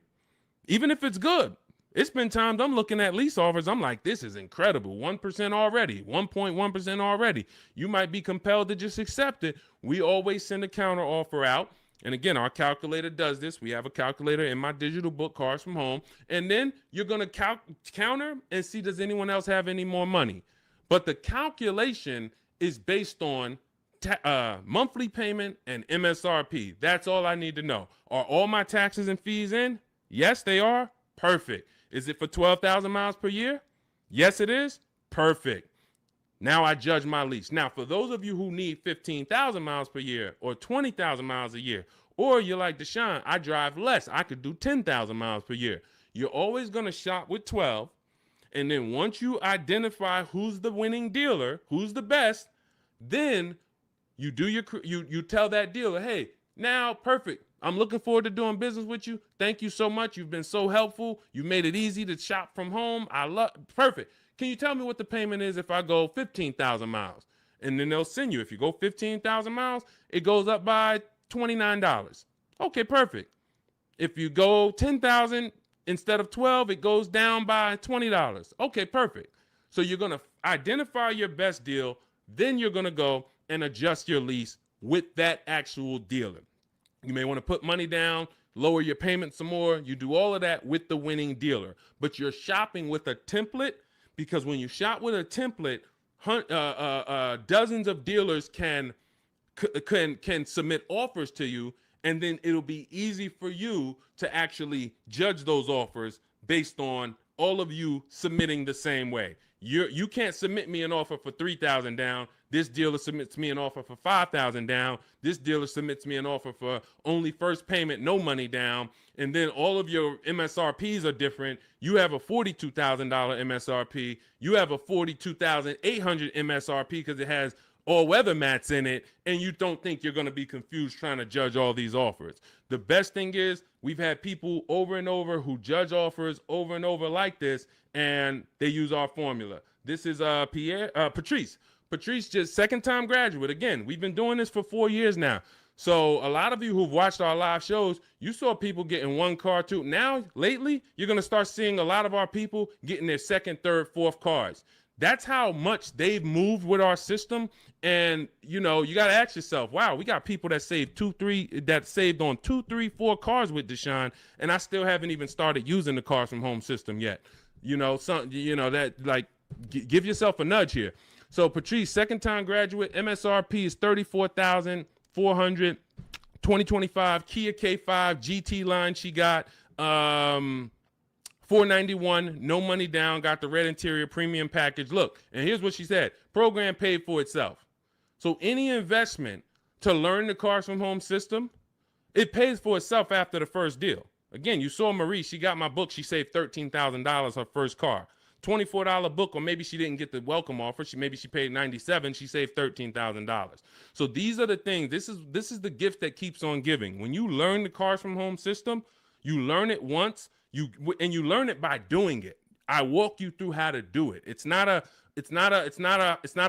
even if it's good. It's been times I'm looking at lease offers. I'm like, this is incredible. 1% already, 1.1% already. You might be compelled to just accept it. We always send a counter offer out. And again, our calculator does this. We have a calculator in my digital book, Cars from Home. And then you're going to counter and see, does anyone else have any more money? But the calculation is based on monthly payment and MSRP. That's all I need to know. Are all my taxes and fees in? Yes, they are. Perfect. Is it for 12,000 miles per year? Yes, it is. Perfect. Now I judge my lease. Now, for those of you who need 15,000 miles per year or 20,000 miles a year, or you're like Deshone, I drive less. I could do 10,000 miles per year. You're always going to shop with 12. And then once you identify who's the winning dealer, who's the best, then you do you tell that dealer, hey, now perfect. I'm looking forward to doing business with you. Thank you so much. You've been so helpful. You made it easy to shop from home. Perfect. Can you tell me what the payment is if I go 15,000 miles? And then they'll send you. If you go 15,000 miles, it goes up by $29. Okay, perfect. If you go 10,000 instead of 12, it goes down by $20. Okay, perfect. So you're going to identify your best deal. Then you're going to go and adjust your lease with that actual dealer. You may want to put money down, lower your payment some more. You do all of that with the winning dealer. But you're shopping with a template, because when you shop with a template, dozens of dealers can submit offers to you, and then it'll be easy for you to actually judge those offers based on all of you submitting the same way. You can't submit me an offer for 3,000 down. This dealer submits me an offer for 5,000 down. This dealer submits me an offer for only first payment, no money down. And then all of your MSRPs are different. You have a $42,000 MSRP. You have a $42,800 MSRP because it has all-weather mats in it, and you don't think you're going to be confused trying to judge all these offers. The best thing is we've had people over and over who judge offers over and over like this, and they use our formula. This is Patrice. Patrice, just second-time graduate. Again, we've been doing this for 4 years now. So a lot of you who've watched our live shows, you saw people getting one car, too. Now, lately, you're going to start seeing a lot of our people getting their second, third, fourth cars. That's how much they've moved with our system. And, you know, you got to ask yourself, wow, we got people that saved saved on 2, 3, 4 cars with Deshone, and I still haven't even started using the Cars from Home system yet. You know, give yourself a nudge here. So Patrice, second time graduate, MSRP is $34,400, 2025 Kia K5 GT line she got. $491, no money down, got the red interior premium package. Look, and here's what she said. Program paid for itself. So any investment to learn the Cars from Home system, it pays for itself after the first deal. Again, you saw Marie, she got my book. She saved $13,000 her first car. $24 book, or maybe she didn't get the welcome offer. Maybe she paid $97. She saved $13,000. So these are the things. This is the gift that keeps on giving. When you learn the Cars from Home system, you learn it once. You learn it by doing it. I walk you through how to do it. It's not a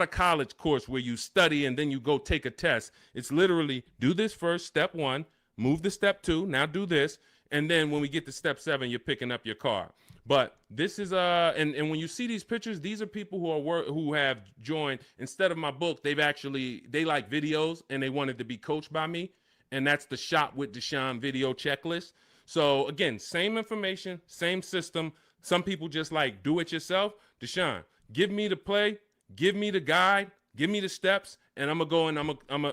college course where you study and then you go take a test. It's literally do this first, step 1, move to step 2, now do this, and then when we get to step 7, you're picking up your car. But this is and when you see these pictures, these are people who have joined. Instead of my book, they like videos and they wanted to be coached by me, and that's the Shop with Deshone video checklist. So again, same information, same system. Some people just like do it yourself. Deshone, give me the play, give me the guide, give me the steps, and I'm gonna go and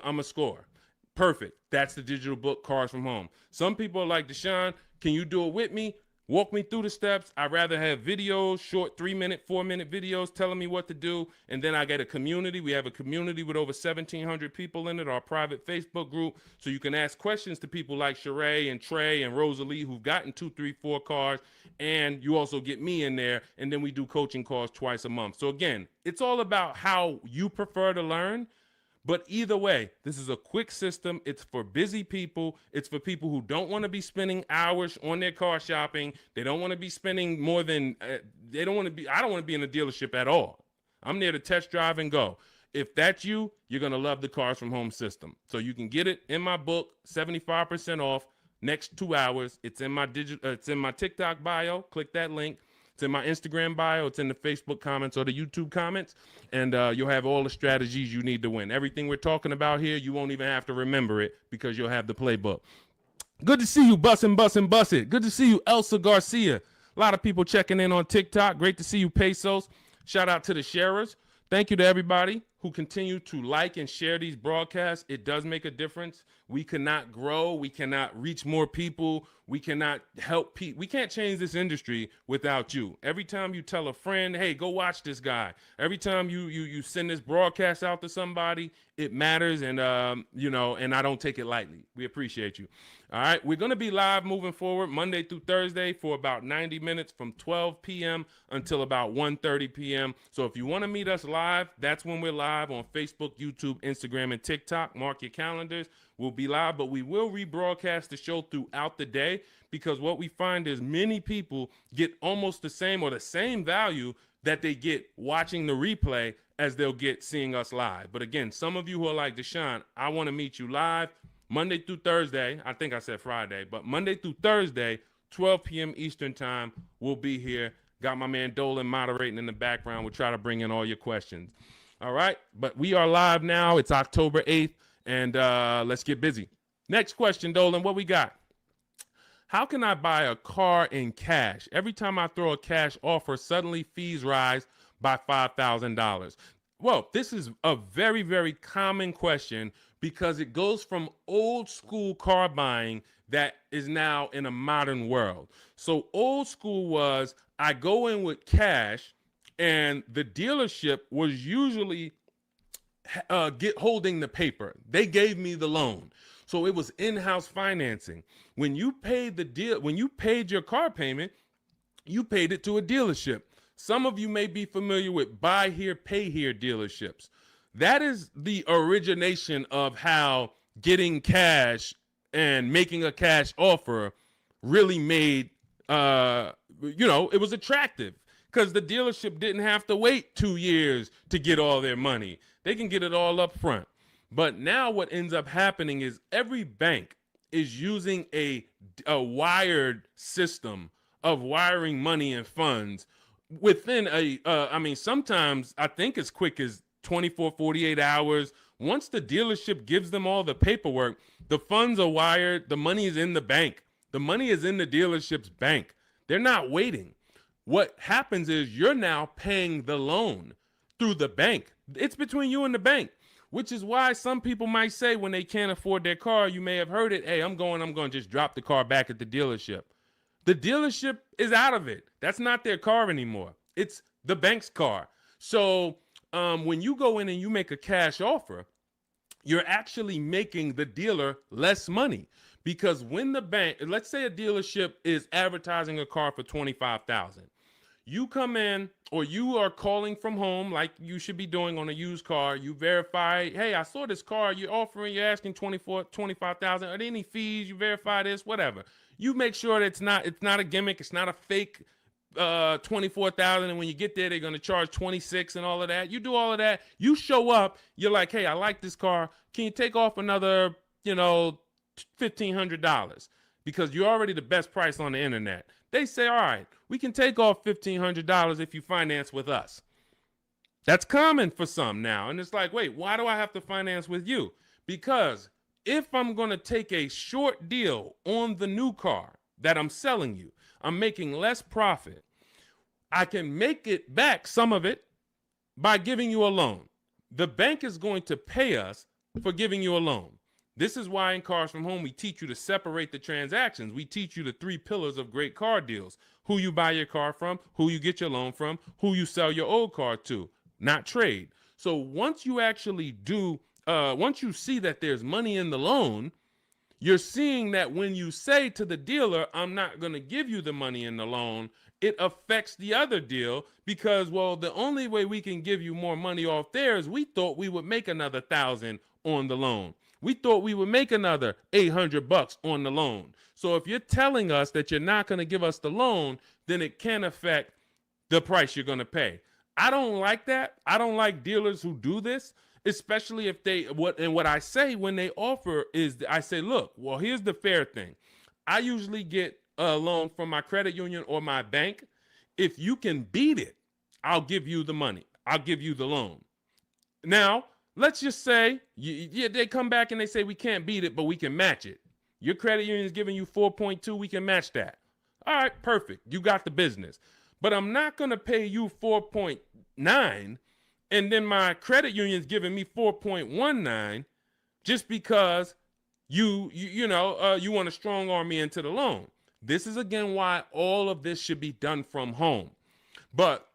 I'm a score. Perfect. That's the digital book, Cars from Home. Some people are like, Deshone, can you do it with me? Walk me through the steps. I'd rather have videos, short 3-minute, 4-minute videos telling me what to do. And then I get a community. We have a community with over 1,700 people in it, our private Facebook group. So you can ask questions to people like Sheree and Trey and Rosalie who've gotten 2, 3, 4 cars. And you also get me in there. And then we do coaching calls twice a month. So again, it's all about how you prefer to learn. But either way, this is a quick system. It's for busy people. It's for people who don't want to be spending hours on their car shopping. They don't want to be spending more than, I don't want to be in a dealership at all. I'm there to test drive and go. If that's you, you're going to love the Cars from Home system. So you can get it in my book, 75% off, next 2 hours. It's in my it's in my TikTok bio. Click that link. It's in my Instagram bio. It's in the Facebook comments or the YouTube comments. And you'll have all the strategies you need to win. Everything we're talking about here, you won't even have to remember it because you'll have the playbook. Good to see you, Bussin'. Good to see you, Elsa Garcia. A lot of people checking in on TikTok. Great to see you, Pesos. Shout out to the sharers. Thank you to everybody who continue to like and share these broadcasts. It does make a difference. We cannot grow. We cannot reach more people. We cannot help people. We can't change this industry without you. Every time you tell a friend, hey, go watch this guy. Every time you send this broadcast out to somebody, it matters. And, and I don't take it lightly. We appreciate you. All right. We're going to be live moving forward Monday through Thursday for about 90 minutes from 12 p.m. until about 1:30 p.m. So if you want to meet us live, that's when we're live on Facebook, YouTube, Instagram, and TikTok. Mark your calendars. We'll be live, but we will rebroadcast the show throughout the day because what we find is many people get almost the same or the same value that they get watching the replay as they'll get seeing us live. But again, some of you who are like, Deshone, I want to meet you live Monday through Thursday. I think I said Friday, but Monday through Thursday, 12 p.m. Eastern time, we'll be here. Got my man Dolan moderating in the background. We'll try to bring in all your questions. All right, but we are live now. It's October 8th. And let's get busy. Next question, Dolan, what we got? How can I buy a car in cash? Every time I throw a cash offer, suddenly fees rise by $5,000. Well, this is a very, very common question because it goes from old school car buying that is now in a modern world. So old school was I go in with cash and the dealership was usually holding the paper. They gave me the loan. So it was in-house financing. When you paid when you paid your car payment, you paid it to a dealership. Some of you may be familiar with buy here, pay here dealerships. That is the origination of how getting cash and making a cash offer really made, it was attractive because the dealership didn't have to wait 2 years to get all their money. They can get it all up front. But now what ends up happening is every bank is using a wired system of wiring money and funds within sometimes I think as quick as 24, 48 hours. Once the dealership gives them all the paperwork, the funds are wired. The money is in the bank. The money is in the dealership's bank. They're not waiting. What happens is you're now paying the loan through the bank. It's between you and the bank. which is why some people might say when they can't afford their car, you may have heard it, hey, I'm going to just drop the car back at the dealership. The dealership is out of it. That's not their car anymore. It's the bank's car. So when you go in and you make a cash offer, you're actually making the dealer less money, because when the bank, let's say a dealership is advertising a car for $25,000. You come in, or you are calling from home like you should be doing on a used car. You verify, hey, I saw this car you're offering, you're asking $25,000. Are there any fees? You verify this, whatever. You make sure that it's not a gimmick, it's not a fake 24,000, and when you get there they're going to charge 26 and all of that. You do all of that, you show up, you're like, hey, I like this car, can you take off another $1,500, because you're already the best price on the internet. They say, all right, we can take off $1,500 if you finance with us. That's common for some now, and it's like, wait, why do I have to finance with you? Because if I'm going to take a short deal on the new car that I'm selling you, I'm making less profit. I can make it back, some of it, by giving you a loan. The bank is going to pay us for giving you a loan. This is why in Cars from Home, we teach you to separate the transactions. We teach you the 3 pillars of great car deals: who you buy your car from, who you get your loan from, who you sell your old car to, not trade. So once you actually once you see that there's money in the loan, you're seeing that when you say to the dealer, I'm not going to give you the money in the loan, it affects the other deal, because, well, the only way we can give you more money off there is we thought we would make another $1,000 on the loan. We thought we would make another $800 on the loan. So if you're telling us that you're not going to give us the loan, then it can affect the price you're going to pay. I don't like that. I don't like dealers who do this, especially if what I say when they offer is, I say, look, well, here's the fair thing. I usually get a loan from my credit union or my bank. If you can beat it, I'll give you the money. I'll give you the loan. Now, let's just say they come back and they say, we can't beat it, but we can match it. Your credit union is giving you 4.2. We can match that. All right, perfect. You got the business. But I'm not going to pay you 4.9, and then my credit union is giving me 4.19 just because you want to strong arm me into the loan. This is, again, why all of this should be done from home. But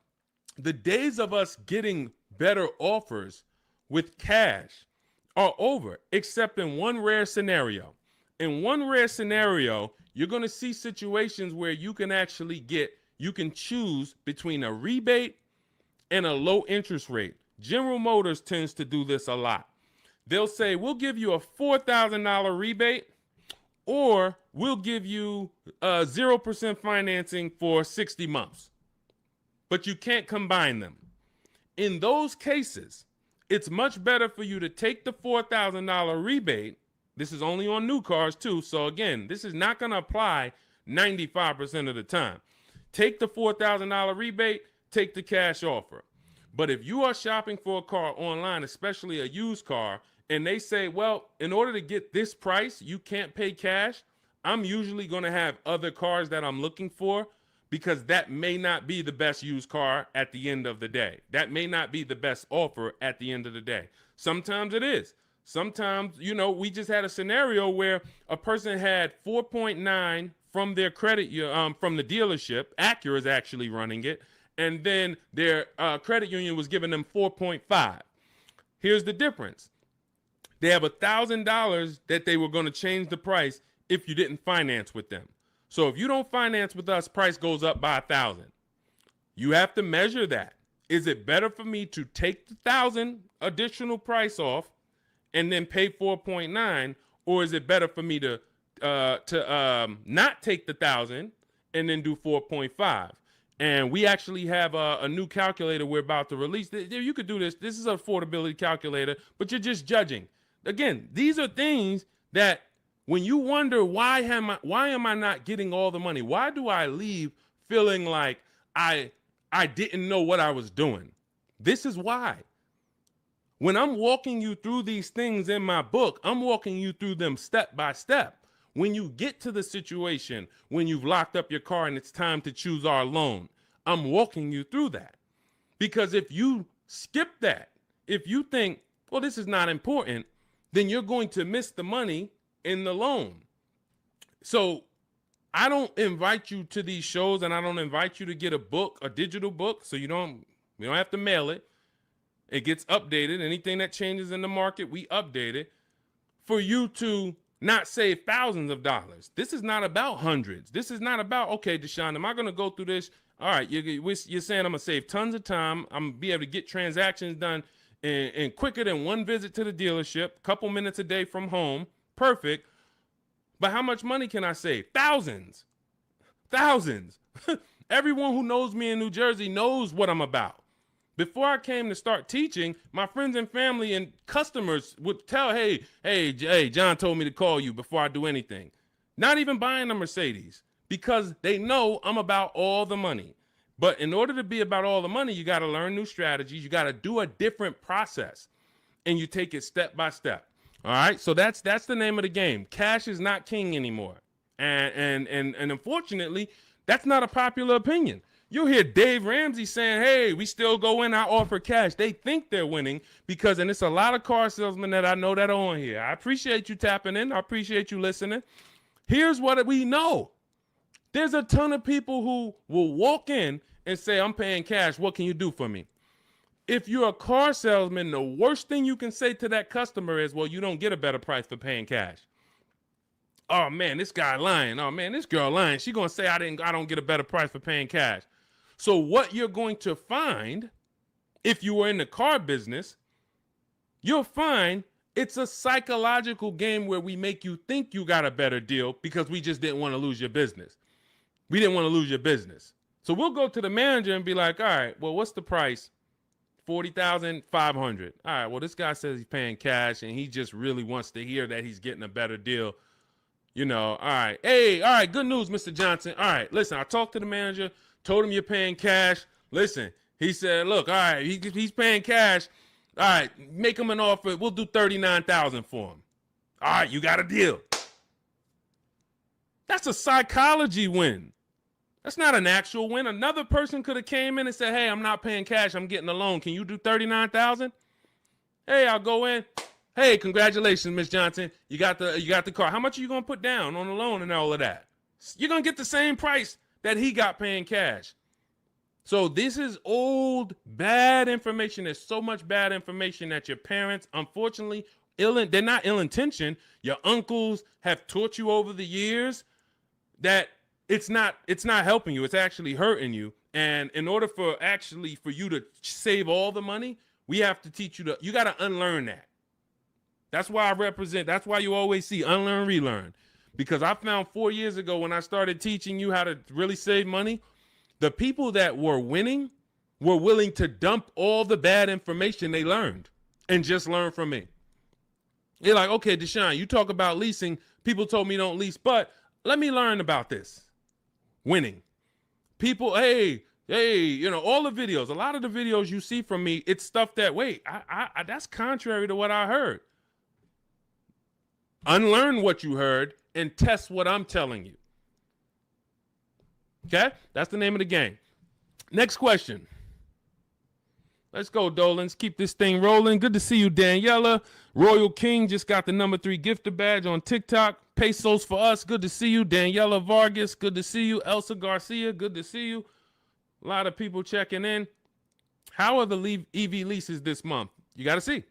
the days of us getting better offers with cash are over, except in one rare scenario. In one rare scenario, you're going to see situations where you can choose between a rebate and a low interest rate. General Motors tends to do this a lot. They'll say, we'll give you a $4,000 rebate, or we'll give you 0% financing for 60 months. But you can't combine them. In those cases, it's much better for you to take the $4,000 rebate. This is only on new cars too. So again, this is not going to apply 95% of the time. Take the $4,000 rebate, take the cash offer. But if you are shopping for a car online, especially a used car, and they say, well, in order to get this price, you can't pay cash, I'm usually going to have other cars that I'm looking for, because that may not be the best used car at the end of the day. That may not be the best offer at the end of the day. Sometimes it is. Sometimes, we just had a scenario where a person had 4.9 from their credit, from the dealership. Acura is actually running it. And then their credit union was giving them 4.5. Here's the difference. They have $1,000 that they were going to change the price if you didn't finance with them. So if you don't finance with us, price goes up by $1,000. You have to measure that. Is it better for me to take the $1,000 additional price off and then pay 4.9, or is it better for me to not take the $1,000 and then do 4.5? And we actually have a new calculator we're about to release. You could do this. This is an affordability calculator, but you're just judging. Again, these are things that when you wonder, why am I not getting all the money? Why do I leave feeling like I didn't know what I was doing? This is why. When I'm walking you through these things in my book, I'm walking you through them step by step. When you get to the situation, when you've locked up your car and it's time to choose our loan, I'm walking you through that. Because if you skip that, if you think, well, this is not important, then you're going to miss the money in the loan. So I don't invite you to these shows, and I don't invite you to get a book, a digital book, so we don't have to mail it. It gets updated. Anything that changes in the market, we update it for you to not save thousands of dollars. This is not about hundreds. This is not about, okay, Deshone, am I going to go through this? All right, you're saying I'm going to save tons of time. I'm going to be able to get transactions done in quicker than one visit to the dealership, couple minutes a day from home. Perfect. But how much money can I save? Thousands. Everyone who knows me in New Jersey knows what I'm about. Before I came to start teaching, my friends and family and customers would tell, hey, John told me to call you before I do anything. Not even buying a Mercedes, because they know I'm about all the money. But in order to be about all the money, you got to learn new strategies. You got to do a different process, and you take it step by step. All right, so that's the name of the game. Cash is not king anymore, and unfortunately, that's not a popular opinion. You'll hear Dave Ramsey saying, hey, we still go in, I offer cash. They think they're winning because, and it's a lot of car salesmen that I know that are on here. I appreciate you tapping in. I appreciate you listening. Here's what we know. There's a ton of people who will walk in and say, I'm paying cash. What can you do for me? If you're a car salesman, the worst thing you can say to that customer is, well, you don't get a better price for paying cash. Oh man, this guy lying. Oh man, this girl lying. She gonna say I don't get a better price for paying cash. So what you're going to find, if you were in the car business, you'll find it's a psychological game where we make you think you got a better deal because we just didn't want to lose your business. We didn't want to lose your business. So we'll go to the manager and be like, all right, well, what's the price? $40,500. All right, well, this guy says he's paying cash and he just really wants to hear that he's getting a better deal. You know, all right. Hey, all right, good news, Mr. Johnson. All right, listen, I talked to the manager, told him you're paying cash. Listen, he said, look, all right, he's paying cash. All right, make him an offer. We'll do $39,000 for him. All right, you got a deal. That's a psychology win. That's not an actual win. Another person could have came in and said, hey, I'm not paying cash. I'm getting a loan. Can you do $39,000? Hey, I'll go in. Hey, congratulations, Miss Johnson. You got the car. How much are you going to put down on the loan and all of that? You're going to get the same price that he got paying cash. So this is old, bad information. There's so much bad information that your parents, unfortunately, they're not ill-intentioned. Your uncles have taught you over the years that it's not helping you. It's actually hurting you. And in order for you to save all the money, we have to teach you you got to unlearn that. That's why that's why you always see unlearn, relearn. Because I found 4 years ago when I started teaching you how to really save money, the people that were winning were willing to dump all the bad information they learned and just learn from me. You're like, okay, Deshone, you talk about leasing. People told me don't lease, but let me learn about this. Winning. People, hey, all the videos, a lot of the videos you see from me, it's stuff that, that's contrary to what I heard. Unlearn what you heard and test what I'm telling you. Okay? That's the name of the game. Next question. Let's go, Dolans. Keep this thing rolling. Good to see you, Daniela. Royal King just got the #3 gifter badge on TikTok. Pesos for us. Good to see you. Daniela Vargas. Good to see you. Elsa Garcia. Good to see you. A lot of people checking in. How are the EV leases this month? You got to see.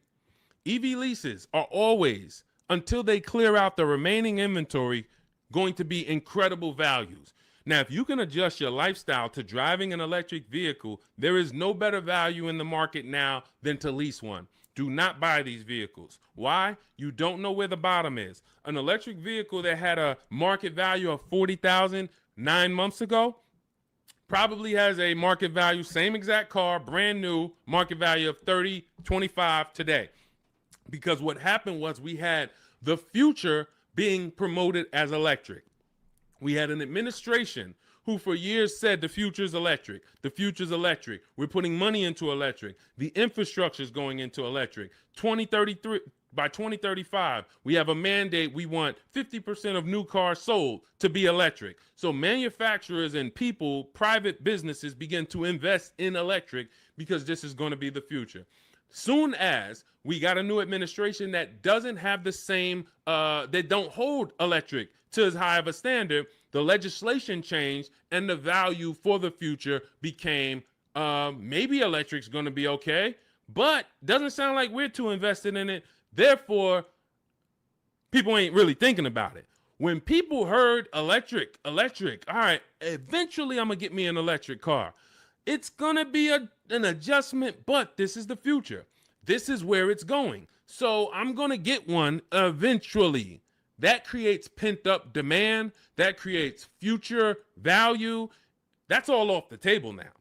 EV leases are always, until they clear out the remaining inventory, going to be incredible values. Now, if you can adjust your lifestyle to driving an electric vehicle, there is no better value in the market now than to lease one. Do not buy these vehicles. Why? You don't know where the bottom is. An electric vehicle that had a market value of $40,000 9 months ago probably has a market value, same exact car, brand new, market value of $30, $25 today. Because what happened was we had the future being promoted as electric. We had an administration who for years said the future is electric. The future is electric. We're putting money into electric. The infrastructure is going into electric. 2033, by 2035, we have a mandate. We want 50% of new cars sold to be electric. So manufacturers and people, private businesses begin to invest in electric because this is going to be the future. Soon as we got a new administration that doesn't have the same, that don't hold electric to as high of a standard, the legislation changed and the value for the future became maybe electric's going to be okay, but doesn't sound like we're too invested in it. Therefore, people ain't really thinking about it. When people heard electric, all right, eventually I'm going to get me an electric car. It's going to be an adjustment, but this is the future. This is where it's going. So I'm going to get one eventually. That creates pent up demand. That creates future value. That's all off the table now.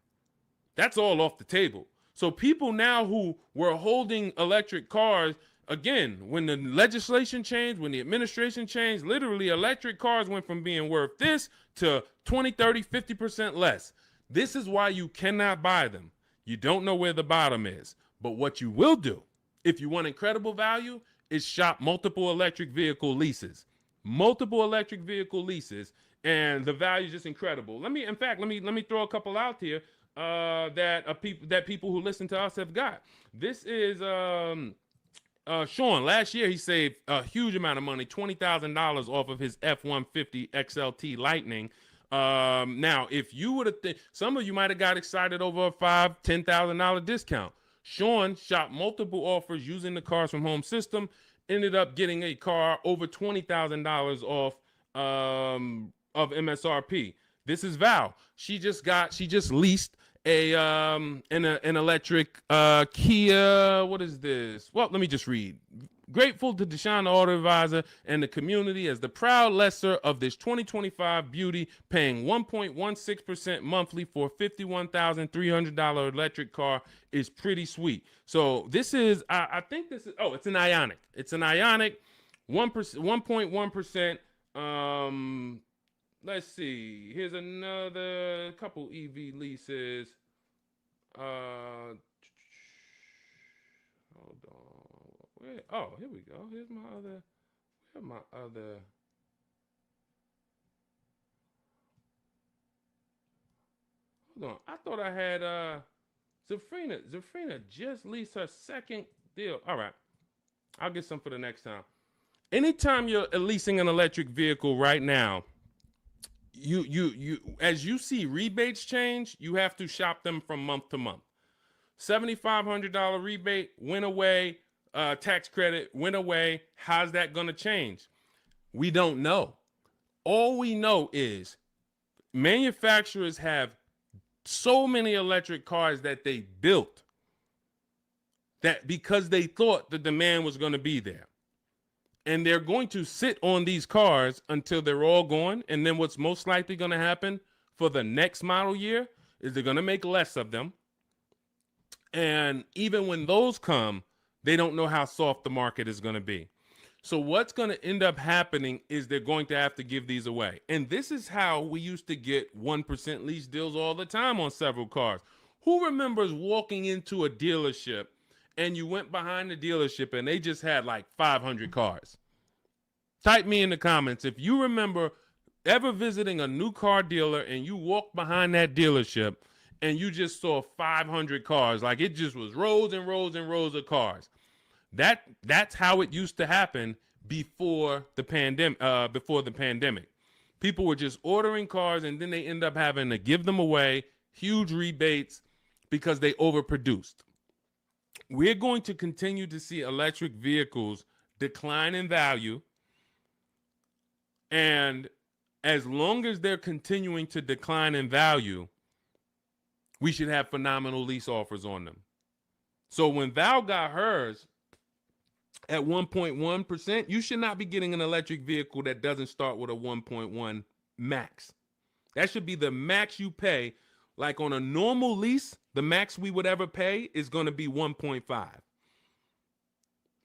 That's all off the table. So people now who were holding electric cars, again, when the legislation changed, when the administration changed, literally electric cars went from being worth this to 20, 30, 50% less. This is why you cannot buy them. You don't know where the bottom is. But what you will do, if you want incredible value, is shop multiple electric vehicle leases. Multiple electric vehicle leases, and the value is just incredible. Let me throw a couple out here that people who listen to us have got. This is Sean. Last year he saved a huge amount of money, $20,000 off of his F-150 XLT Lightning. Now, if you would have, some of you might have got excited over a $5,000-$10,000 discount. Sean shopped multiple offers using the Cars from Home system, ended up getting a car over $20,000 off of MSRP. This is Val. She just leased an electric Kia. What is this? Well, let me just read. Grateful to Deshone the Auto Advisor and the community as the proud lessor of this 2025 beauty, paying 1.16% monthly for $51,300 electric car is pretty sweet. So this is, I think this is, it's an Ioniq. It's an Ioniq, 1.1%. Let's see. Here's another couple EV leases. Hold on. Oh, here we go. Here's my other. Hold on. I thought I had Zafrina. Zafrina just leased her second deal. All right. I'll get some for the next time. Anytime you're leasing an electric vehicle right now, you as you see rebates change, you have to shop them from month to month. $7,500 rebate went away. Tax credit went away. How's that going to change? We don't know. All we know is manufacturers have so many electric cars that they built that because they thought the demand was going to be there. And they're going to sit on these cars until they're all gone. And then what's most likely going to happen for the next model year is they're going to make less of them. And even when those come, they don't know how soft the market is going to be. So what's going to end up happening is they're going to have to give these away. And this is how we used to get 1% lease deals all the time on several cars. Who remembers walking into a dealership and you went behind the dealership and they just had like 500 cars? Type me in the comments if you remember ever visiting a new car dealer and you walked behind that dealership and you just saw 500 cars, like it just was rows and rows and rows of cars. That's how it used to happen before the pandemic. People were just ordering cars and then they end up having to give them away, huge rebates because they overproduced. We're going to continue to see electric vehicles decline in value. And as long as they're continuing to decline in value, we should have phenomenal lease offers on them. So when Val got hers at 1.1%, you should not be getting an electric vehicle that doesn't start with a 1.1 max. That should be the max you pay. Like on a normal lease, the max we would ever pay is going to be 1.5.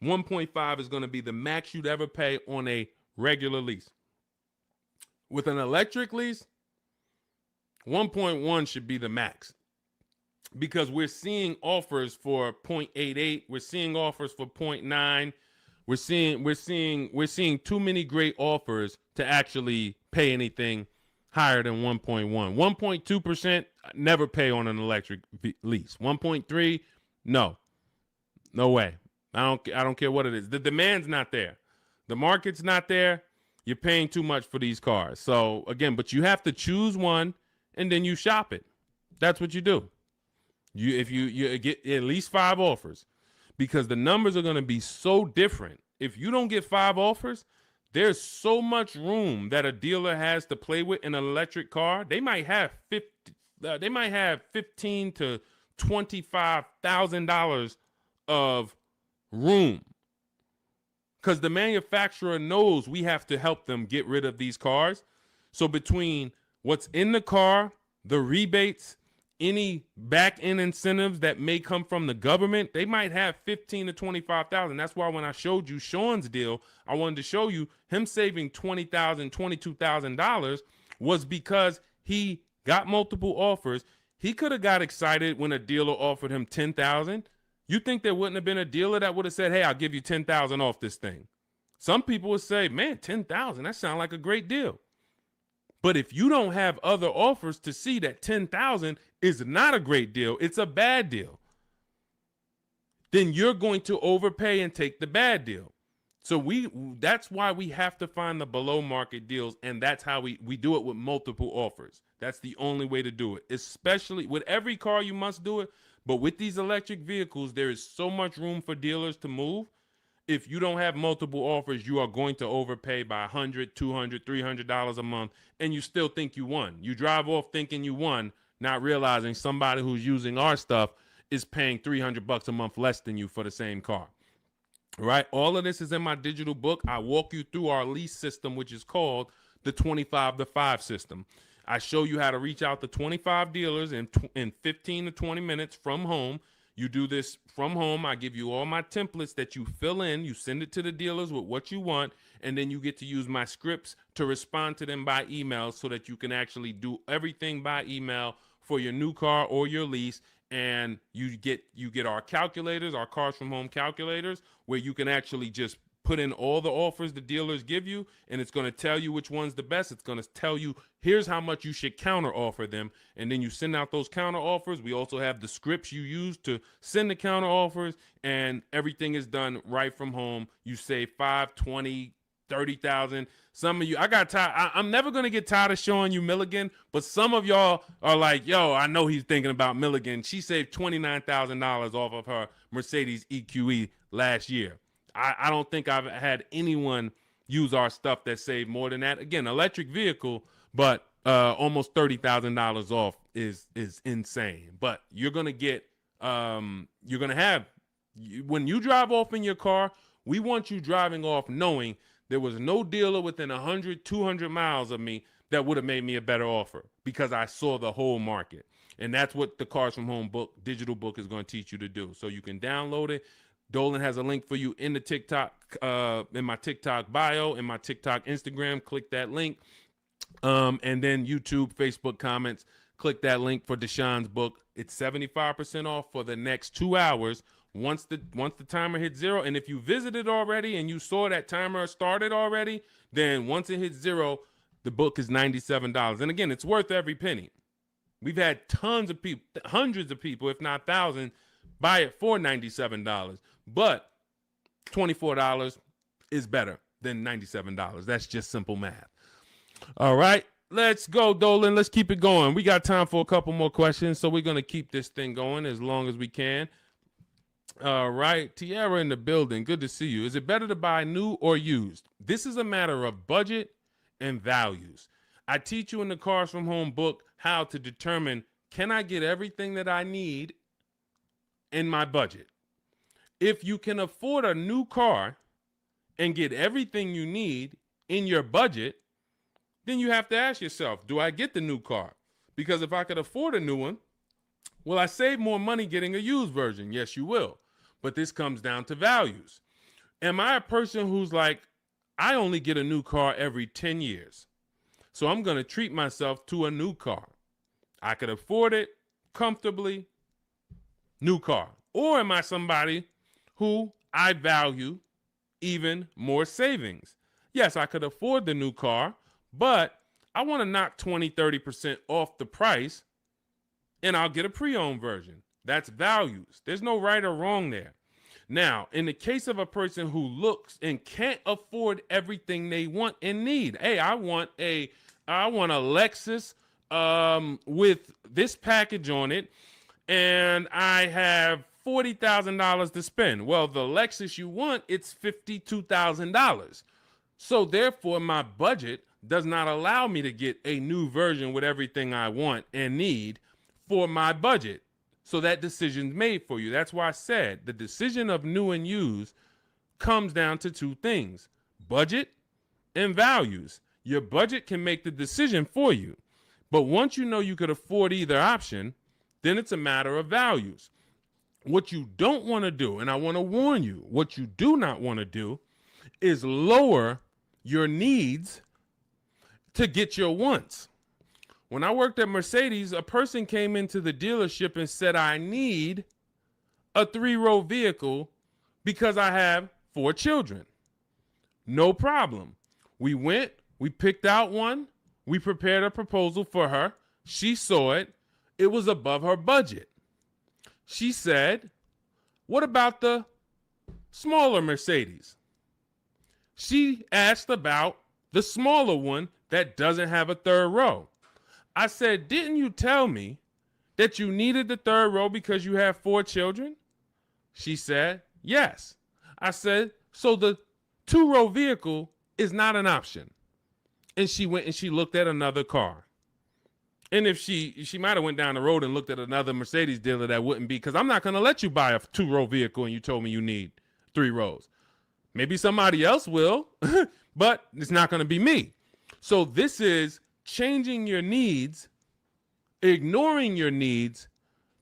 1.5 is going to be the max you'd ever pay on a regular lease. With an electric lease, 1.1 should be the max. Because we're seeing offers for 0.88, we're seeing offers for 0.9. We're seeing too many great offers to actually pay anything higher than 1.1. 1.2%, never pay on an electric lease. 1.3, no. No way. I don't care what it is. The demand's not there. The market's not there. You're paying too much for these cars. So again, but you have to choose one and then you shop it. That's what you do. If you get at least 5 offers, because the numbers are going to be so different. If you don't get 5 offers, there's so much room that a dealer has to play with in an electric car. They might have $15,000 to $25,000 of room, because the manufacturer knows we have to help them get rid of these cars. So between what's in the car, the rebates, any back end incentives that may come from the government, they might have 15 to 25,000. That's why when I showed you Sean's deal, I wanted to show you him saving $20,000, $22,000 was because he got multiple offers. He could have got excited when a dealer offered him 10,000. You think there wouldn't have been a dealer that would have said, hey, I'll give you 10,000 off this thing? Some people would say, man, 10,000, that sounds like a great deal. But if you don't have other offers to see that 10,000 is not a great deal, it's a bad deal, then you're going to overpay and take the bad deal. So that's why we have to find the below market deals, and that's how we do it with multiple offers. That's the only way to do it. Especially with every car, you must do it. But with these electric vehicles, there is so much room for dealers to move. If you don't have multiple offers, you are going to overpay by $100, $200, $300 a month, and you still think you won. You drive off thinking you won, not realizing somebody who's using our stuff is paying $300 a month less than you for the same car. All right? All of this is in my digital book. I walk you through our lease system, which is called the 25 to 5 system. I show you how to reach out to 25 dealers in 15 to 20 minutes from home. You do this from home. I give you all my templates that you fill in. You send it to the dealers with what you want, and then you get to use my scripts to respond to them by email so that you can actually do everything by email for your new car or your lease. And you get our calculators, our Cars from Home calculators, where you can actually just put in all the offers the dealers give you, and it's going to tell you which one's the best. It's going to tell you, here's how much you should counter offer them. And then you send out those counter offers. We also have the scripts you use to send the counter offers, and everything is done right from home. You save 5, 20, 30,000. Some of you, I got tired. I'm never going to get tired of showing you Milligan, but some of y'all are like, yo, I know he's thinking about Milligan. She saved $29,000 off of her Mercedes EQE last year. I don't think I've had anyone use our stuff that saved more than that. Again, electric vehicle, but almost $30,000 off is insane. But you're going to get, when you drive off in your car, we want you driving off knowing there was no dealer within 100, 200 miles of me that would have made me a better offer, because I saw the whole market. And that's what the Cars from Home book, digital book, is going to teach you to do. So you can download it. Dolan has a link for you in the TikTok, in my TikTok bio, in my TikTok, Instagram. Click that link. And then YouTube, Facebook comments. Click that link for Deshaun's book. It's 75% off for the next 2 hours. Once the timer hits 0, and if you visited already and you saw that timer started already, then once it hits 0, the book is $97. And again, it's worth every penny. We've had tons of people, hundreds of people, if not thousands, buy it for $97. But $24 is better than $97. That's just simple math. All right, let's go, Dolan. Let's keep it going. We got time for a couple more questions, so we're going to keep this thing going as long as we can. All right, Tiara in the building. Good to see you. Is it better to buy new or used? This is a matter of budget and values. I teach you in the Cars from Home book how to determine, can I get everything that I need in my budget? If you can afford a new car and get everything you need in your budget, then you have to ask yourself, do I get the new car? Because if I could afford a new one, will I save more money getting a used version? Yes, you will. But this comes down to values. Am I a person who's like, I only get a new car every 10 years, so I'm going to treat myself to a new car? I could afford it comfortably, new car. Or am I somebody who I value even more savings? Yes, I could afford the new car, but I want to knock 20, 30% off the price, and I'll get a pre-owned version. That's values. There's no right or wrong there. Now, in the case of a person who looks and can't afford everything they want and need, hey, I want a Lexus with this package on it, and I have $40,000 to spend. Well, the Lexus you want, it's $52,000. So therefore, my budget does not allow me to get a new version with everything I want and need for my budget. So that decision's made for you. That's why I said the decision of new and used comes down to two things: budget and values. Your budget can make the decision for you. But once you know you could afford either option, then it's a matter of values. What you don't want to do, and I want to warn you, what you do not want to do is lower your needs to get your wants. When I worked at Mercedes, a person came into the dealership and said, I need a 3-row vehicle because I have 4 children. No problem. We went, we picked out one, we prepared a proposal for her. She saw it. It was above her budget. She said, what about the smaller Mercedes? She asked about the smaller one that doesn't have a 3rd row. I said, didn't you tell me that you needed the 3rd row because you have 4 children? She said, yes. I said, so the 2-row vehicle is not an option. And she went and she looked at another car. And if she might have went down the road and looked at another Mercedes dealer, that wouldn't be, because I'm not going to let you buy a 2-row vehicle and you told me you need 3 rows. Maybe somebody else will, but it's not going to be me. So this is changing your needs, ignoring your needs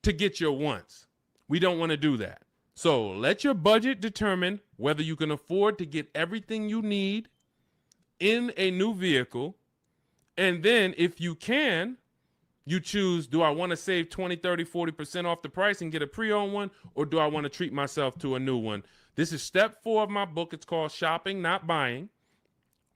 to get your wants. We don't want to do that. So let your budget determine whether you can afford to get everything you need in a new vehicle. And then if you can, you choose, do I want to save 20, 30, 40% off the price and get a pre-owned one, or do I want to treat myself to a new one? This is step 4 of my book. It's called Shopping, Not Buying,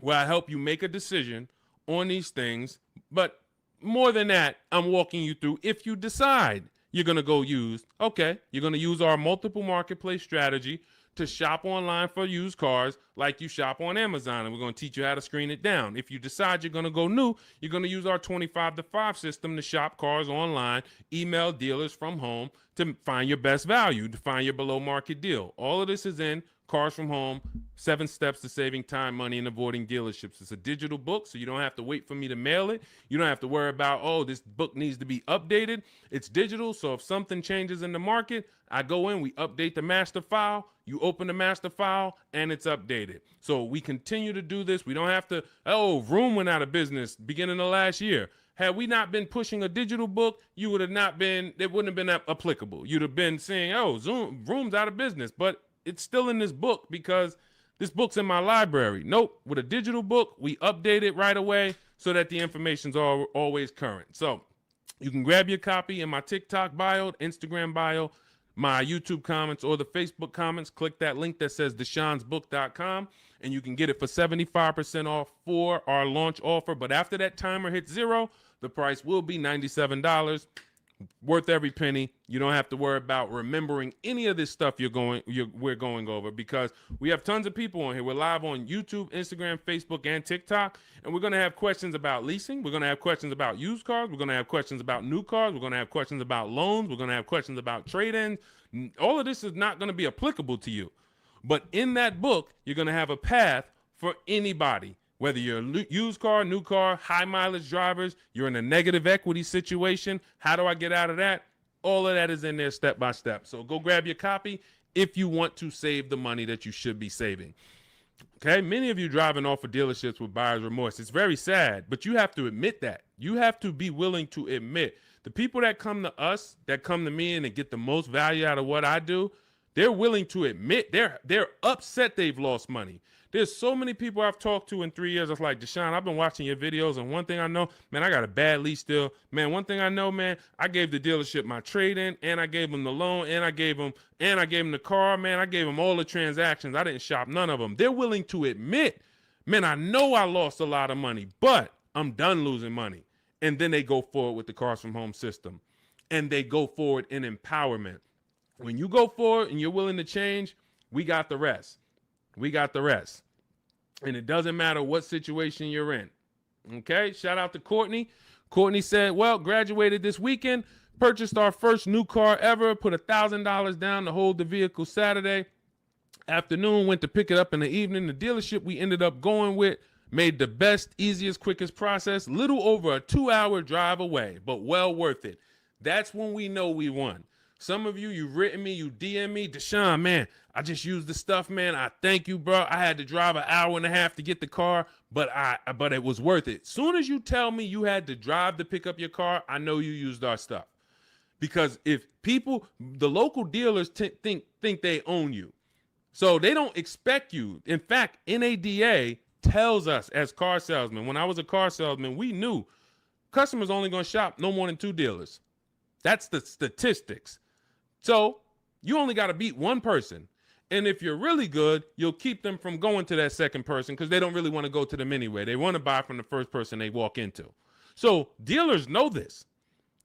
where I help you make a decision on these things. But more than that, I'm walking you through, if you decide you're going to go used, okay, you're going to use our multiple marketplace strategy to shop online for used cars like you shop on Amazon, and we're going to teach you how to screen it down. If you decide you're going to go new, you're going to use our 25-to-5 system to shop cars online, email dealers from home to find your best value, to find your below market deal. All of this is in Cars from Home, 7 Steps to Saving Time, Money, and Avoiding Dealerships. It's a digital book, so you don't have to wait for me to mail it. You don't have to worry about, oh, this book needs to be updated. It's digital, so if something changes in the market, I go in, we update the master file, you open the master file, and it's updated. So we continue to do this. We don't have to, Vroom went out of business beginning of last year. Had we not been pushing a digital book, you would have not been, it wouldn't have been applicable. You'd have been saying, Vroom's out of business, but it's still in this book because this book's in my library. Nope, with a digital book, we update it right away so that the information's always current. So you can grab your copy in my TikTok bio, Instagram bio, my YouTube comments, or the Facebook comments. Click that link that says deshonsbook.com, and you can get it for 75% off for our launch offer. But after that timer hits 0, the price will be $97. Worth every penny. You don't have to worry about remembering any of this stuff we're going over, because we have tons of people on here. We're live on YouTube, Instagram, Facebook, and TikTok, and we're going to have questions about leasing. We're going to have questions about used cars. We're going to have questions about new cars. We're going to have questions about loans. We're going to have questions about trade-ins. All of this is not going to be applicable to you, but in that book, you're going to have a path for anybody. Whether you're a used car, new car, high mileage drivers, you're in a negative equity situation, how do I get out of that? All of that is in there step by step. So go grab your copy if you want to save the money that you should be saving. Okay, many of you driving off of dealerships with buyer's remorse. It's very sad, but you have to admit that. You have to be willing to admit the people that come to us, that come to me and get the most value out of what I do, they're willing to admit they're upset they've lost money. There's so many people I've talked to in 3 years. It's like, Deshone, I've been watching your videos, and one thing I know, man, I got a bad lease deal. Man, one thing I know, man, I gave the dealership my trade-in, and I gave them the loan, and I gave them the car, man. I gave them all the transactions. I didn't shop none of them. They're willing to admit, man, I know I lost a lot of money, but I'm done losing money. And then they go forward with the Cars from Home system, and they go forward in empowerment. When you go forward and you're willing to change, We got the rest. We got the rest. And it doesn't matter what situation you're in. Okay, shout out to Courtney. Courtney said, well, graduated this weekend, purchased our first new car ever, put $1,000 down to hold the vehicle Saturday afternoon, went to pick it up in the evening. The dealership we ended up going with made the best, easiest, quickest process, little over a 2-hour drive away, but well worth it. That's when we know we won. Some of you, you've written me, you DM me, Deshone, man, I just used the stuff, man. I thank you, bro. I had to drive an hour and a half to get the car, but it was worth it. Soon as you tell me you had to drive to pick up your car, I know you used our stuff. Because if people, the local dealers think they own you. So they don't expect you. In fact, NADA tells us as car salesmen, when I was a car salesman, we knew customers only going to shop no more than 2 dealers. That's the statistics. So you only got to beat one person. And if you're really good, you'll keep them from going to that second person because they don't really want to go to them anyway. They want to buy from the first person they walk into. So dealers know this.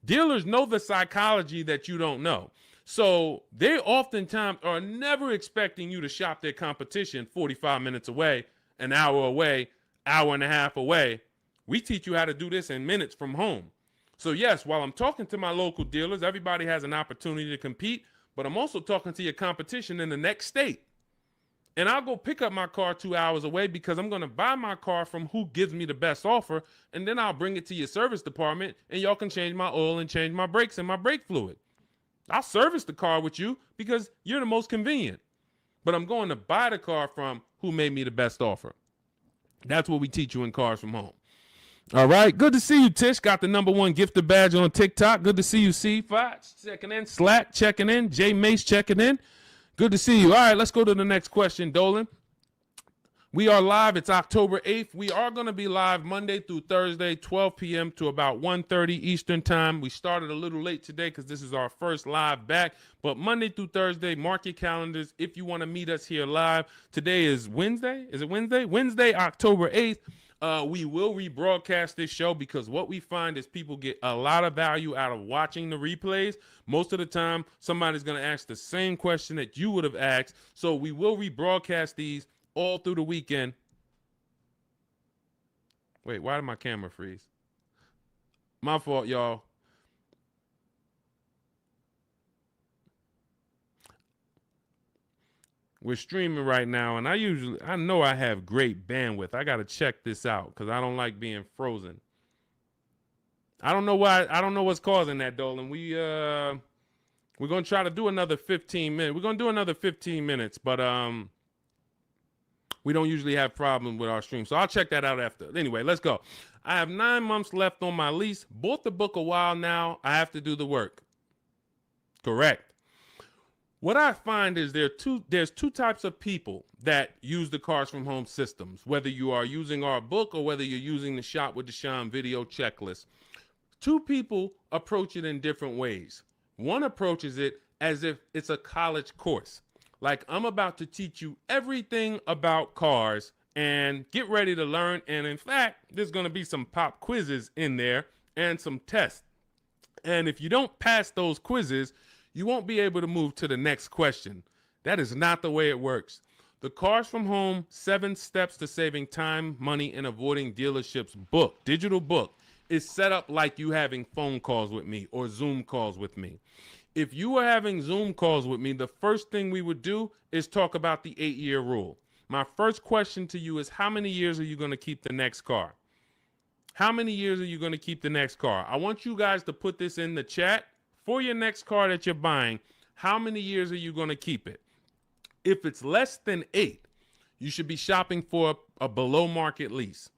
Dealers know the psychology that you don't know. So they oftentimes are never expecting you to shop their competition 45 minutes away, an hour away, hour and a half away. We teach you how to do this in minutes from home. So yes, while I'm talking to my local dealers, everybody has an opportunity to compete, but I'm also talking to your competition in the next state. And I'll go pick up my car 2 hours away because I'm going to buy my car from who gives me the best offer, and then I'll bring it to your service department, and y'all can change my oil and change my brakes and my brake fluid. I'll service the car with you because you're the most convenient. But I'm going to buy the car from who made me the best offer. That's what we teach you in Cars from Home. All right. Good to see you, Tish. Got the #1 gifted badge on TikTok. Good to see you, C5 checking in. Slack checking in. J Mace checking in. Good to see you. All right, let's go to the next question, Dolan. We are live. It's October 8th. We are going to be live Monday through Thursday, 12 p.m. to about 1:30 Eastern time. We started a little late today because this is our first live back. But Monday through Thursday, mark your calendars if you want to meet us here live. Today is Wednesday. Is it Wednesday? Wednesday, October 8th. We will rebroadcast this show because what we find is people get a lot of value out of watching the replays. Most of the time, somebody's going to ask the same question that you would have asked. So we will rebroadcast these all through the weekend. Wait, why did my camera freeze? My fault, y'all. We're streaming right now, and I know I have great bandwidth. I got to check this out because I don't like being frozen. I don't know why. I don't know what's causing that, Dolan. We're going to try to do another 15 minutes. We're going to do another 15 minutes, but we don't usually have problems with our stream. So I'll check that out after. Anyway, let's go. I have 9 months left on my lease. Bought the book a while now. I have to do the work. Correct. What I find is there's two types of people that use the Cars from Home systems, whether you are using our book or whether you're using the Shop with Deshone video checklist. 2 people approach it in different ways. One approaches it as if it's a college course. Like, I'm about to teach you everything about cars and get ready to learn. And in fact, there's going to be some pop quizzes in there and some tests. And if you don't pass those quizzes, you won't be able to move to the next question. That is not the way it works. The Cars from Home 7 Steps to Saving Time, Money, and Avoiding Dealerships book, digital book, is set up like you having phone calls with me or Zoom calls with me. If you were having Zoom calls with me, the first thing we would do is talk about the 8-year rule. My first question to you is, how many years are you going to keep the next car? How many years are you going to keep the next car? I want you guys to put this in the chat. For your next car that you're buying, how many years are you going to keep it? If it's less than 8, you should be shopping for a below market lease.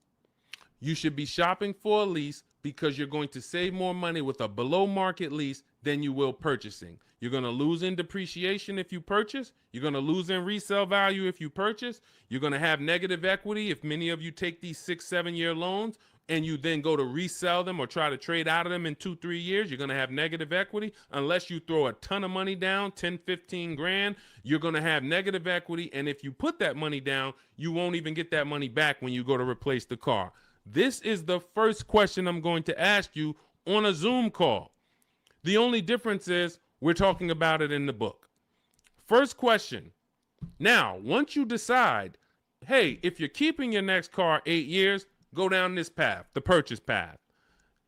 You should be shopping for a lease because you're going to save more money with a below market lease than you will purchasing. You're going to lose in depreciation if you purchase. You're going to lose in resale value if you purchase. You're going to have negative equity if many of you take these 6-7 year loans and you then go to resell them or try to trade out of them in 2-3 years. You're going to have negative equity. Unless you throw a ton of money down, 10, 15 grand, you're going to have negative equity. And if you put that money down, you won't even get that money back when you go to replace the car. This is the first question I'm going to ask you on a Zoom call. The only difference is we're talking about it in the book. First question, Now, once you decide, hey, if you're keeping your next car 8 years, go down this path, the purchase path.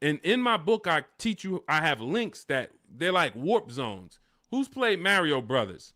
And in my book, I teach you, I have links that they're like warp zones. Who's played Mario Brothers?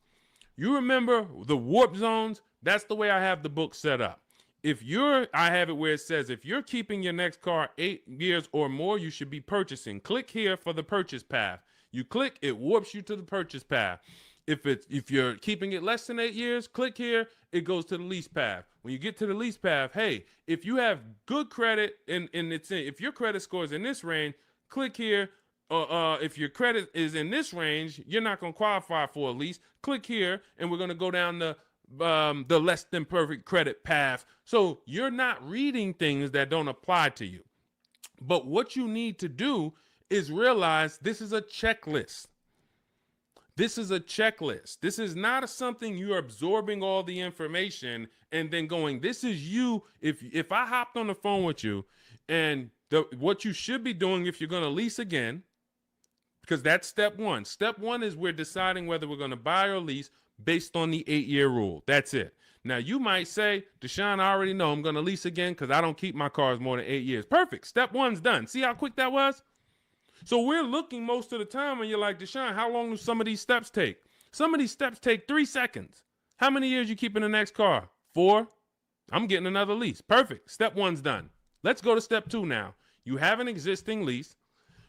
You remember the warp zones? That's the way I have the book set up. I have it where it says, if you're keeping your next car 8 years or more, you should be purchasing. Click here for the purchase path. You click, it warps you to the purchase path. If you're keeping it less than 8 years, click here, it goes to the lease path. When you get to the lease path, hey, if you have good credit if your credit score is in this range, click here. If your credit is in this range, you're not going to qualify for a lease. Click here, and we're going to go down the less than perfect credit path. So you're not reading things that don't apply to you. But what you need to do is realize this is a checklist. This is a checklist. This is not something you're absorbing all the information and then going, this is you. If I hopped on the phone with you and what you should be doing if you're going to lease again, because that's step one. Step one is we're deciding whether we're going to buy or lease based on the 8-year rule. That's it. Now, you might say, Deshone, I already know I'm going to lease again because I don't keep my cars more than 8 years. Perfect. Step one's done. See how quick that was? So we're looking most of the time and you're like, Deshone, how long do some of these steps take? Some of these steps take 3 seconds. How many years you keep in the next car? 4? I'm getting another lease. Perfect. Step one's done. Let's go to step 2 now. You have an existing lease.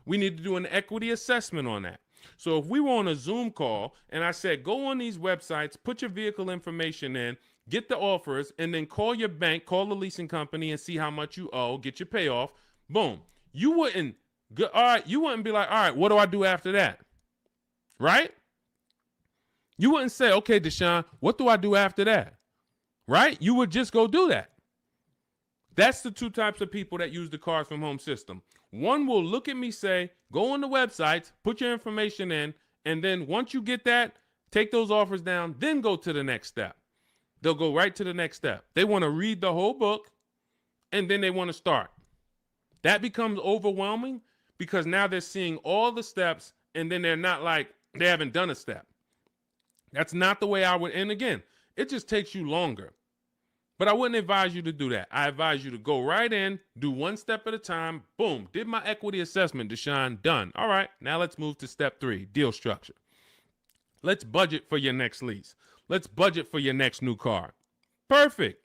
We need to do an equity assessment on that. So if we were on a Zoom call and I said, go on these websites, put your vehicle information in, get the offers, and then call your bank, call the leasing company and see how much you owe, get your payoff. Boom. You wouldn't be like, all right, what do I do after that? Right? You wouldn't say, okay, Deshone, what do I do after that? Right? You would just go do that. That's the 2 types of people that use the Cars from Home system. One will look at me, say, go on the websites, put your information in, and then once you get that, take those offers down, then go to the next step. They'll go right to the next step. They want to read the whole book, and then they want to start. That becomes overwhelming because now they're seeing all the steps, and then they're not like, they haven't done a step. That's not the way I would, and again, it just takes you longer. But I wouldn't advise you to do that. I advise you to go right in, do 1 step at a time. Boom, did my equity assessment, Deshone, done. All right, now let's move to step 3, deal structure. Let's budget for your next lease. Let's budget for your next new car. Perfect.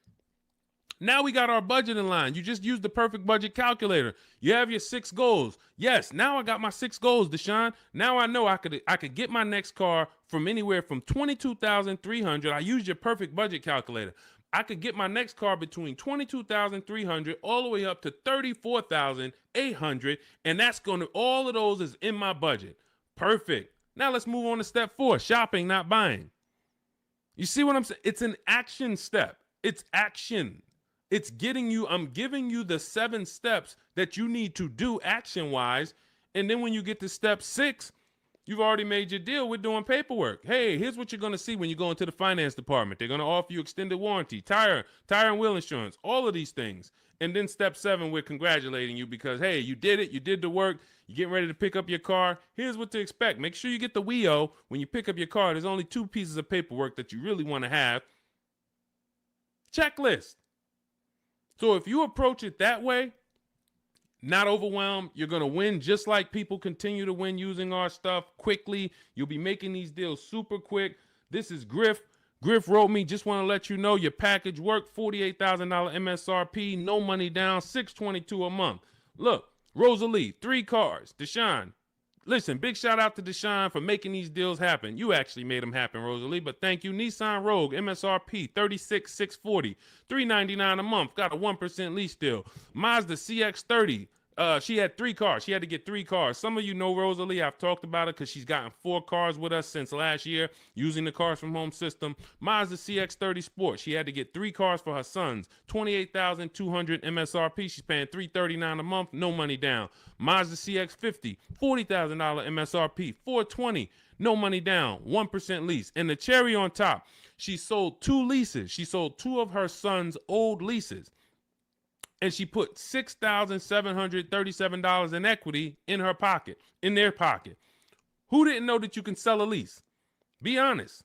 Now we got our budget in line. You just used the perfect budget calculator. You have your 6 goals. Yes, now I got my 6 goals, Deshone. Now I know I could get my next car from anywhere from $22,300. I used your perfect budget calculator. I could get my next car between $22,300 all the way up to $34,800, and that's all of those is in my budget. Perfect. Now let's move on to step 4, shopping, not buying. You see what I'm saying? It's an action step. It's action. It's I'm giving you the 7 steps that you need to do action-wise, and then when you get to step 6, you've already made your deal. We're doing paperwork. Hey, here's what you're going to see when you go into the finance department. They're going to offer you extended warranty, tire and wheel insurance, all of these things. And then step 7, we're congratulating you because, hey, you did it. You did the work. You're getting ready to pick up your car. Here's what to expect. Make sure you get the WIO when you pick up your car. There's only 2 pieces of paperwork that you really want to have. Checklist. So if you approach it that way, not overwhelmed, you're going to win just like people continue to win using our stuff quickly. You'll be making these deals super quick. This is Griff. Griff wrote me, just want to let you know your package worked, $48,000 MSRP, no money down, $622 a month. Look, Rosalie, 3 cars. Deshone, listen, big shout out to Deshone for making these deals happen. You actually made them happen, Rosalie, but thank you. Nissan Rogue, MSRP, $36,640, $399 a month, got a 1% lease deal. Mazda CX-30, she had 3 cars. She had to get 3 cars. Some of you know Rosalie. I've talked about it because she's gotten 4 cars with us since last year using the Cars from Home system. Mazda CX-30 Sport. She had to get 3 cars for her sons. $28,200 MSRP. She's paying $339 a month. No money down. Mazda CX-50. $40,000 MSRP. $420. No money down. 1% lease. And the cherry on top, she sold 2 leases. She sold 2 of her sons' old leases. And she put $6,737 in equity in their pocket. Who didn't know that you can sell a lease? Be honest.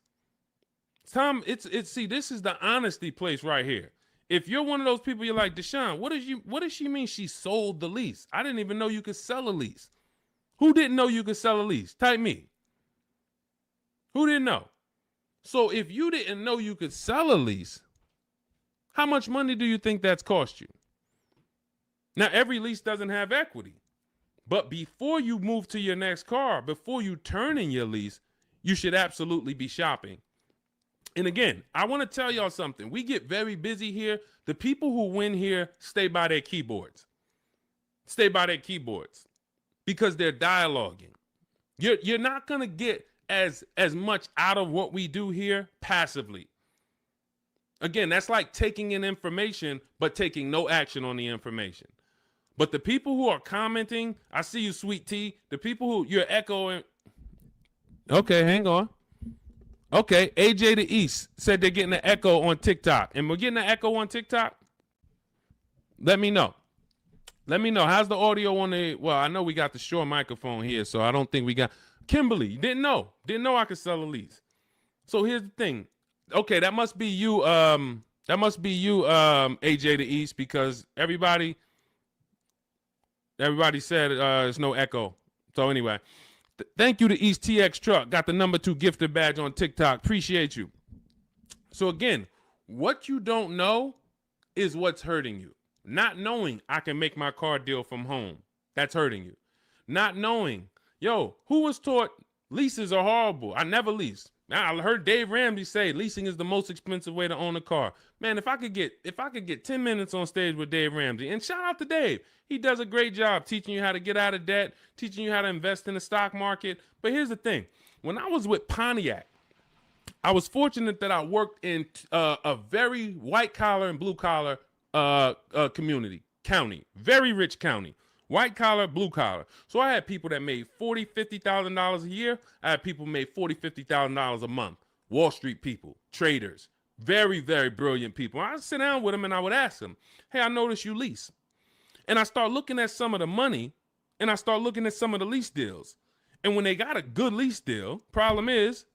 Tom, see, this is the honesty place right here. If you're one of those people, you're like, Deshone, what does she mean she sold the lease? I didn't even know you could sell a lease. Who didn't know you could sell a lease? Type me. Who didn't know? So if you didn't know you could sell a lease, how much money do you think that's cost you? Now, every lease doesn't have equity. But before you move to your next car, before you turn in your lease, you should absolutely be shopping. And again, I want to tell y'all something. We get very busy here. The people who win here stay by their keyboards. Stay by their keyboards because they're dialoguing. You're not going to get as much out of what we do here passively. Again, that's like taking in information, but taking no action on the information. But the people who are commenting, I see you, Sweet Tea. The people who you're echoing. Okay, hang on. Okay, AJ the East said they're getting an echo on TikTok. And we're getting an echo on TikTok? Let me know. Let me know. How's the audio on the, well, I know we got the Shure microphone here, so I don't think we got, Kimberly, didn't know I could sell a lease. So here's the thing. Okay, that must be you, AJ the East, because everybody said there's no echo. So anyway, thank you to East TX Truck. Got the #2 gifted badge on TikTok. Appreciate you. So again, what you don't know is what's hurting you. Not knowing I can make my car deal from home. That's hurting you. Not knowing, who was taught leases are horrible? I never leased. I heard Dave Ramsey say leasing is the most expensive way to own a car. Man, if I could get 10 minutes on stage with Dave Ramsey, and shout out to Dave. He does a great job teaching you how to get out of debt, teaching you how to invest in the stock market. But here's the thing. When I was with Pontiac, I was fortunate that I worked in a very white collar and blue collar county, very rich county. White collar, blue collar. So I had people that made $40,000, $50,000 a year. I had people who made $40,000, $50,000 a month. Wall Street people, traders, very, very brilliant people. I'd sit down with them and I would ask them, hey, I noticed you lease. And I start looking at some of the money and I start looking at some of the lease deals. And when they got a good lease deal, problem is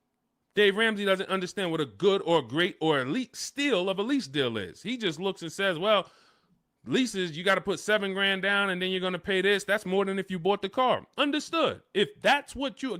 Dave Ramsey doesn't understand what a good or great or elite steal of a lease deal is. He just looks and says, well, leases, you got to put $7,000 down and then you're going to pay this. That's more than if you bought the car. Understood. If that's what you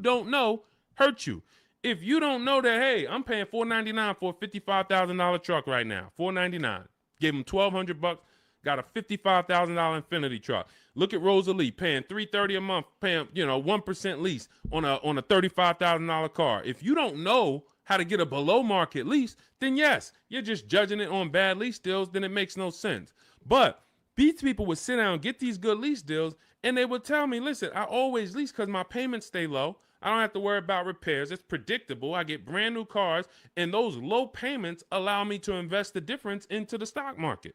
don't know hurts you. If you don't know that, hey, I'm paying $499 for a $55,000 truck right now, $499. Gave him $1,200, got a $55,000 Infinity truck. Look at Rosalie paying $330 a month, paying 1% lease on a $35,000 car. If you don't know how to get a below market lease, then yes, you're just judging it on bad lease deals, then it makes no sense. But these people would sit down and get these good lease deals, and they would tell me, listen, I always lease because my payments stay low. I don't have to worry about repairs. It's predictable. I get brand new cars, and those low payments allow me to invest the difference into the stock market.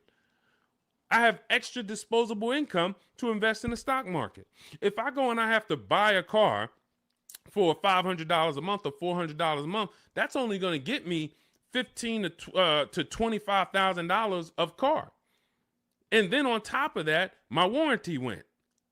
I have extra disposable income to invest in the stock market. If I go and I have to buy a car for $500 a month or $400 a month, that's only going to get me $15,000 to $25,000 of car. And then on top of that, my warranty went.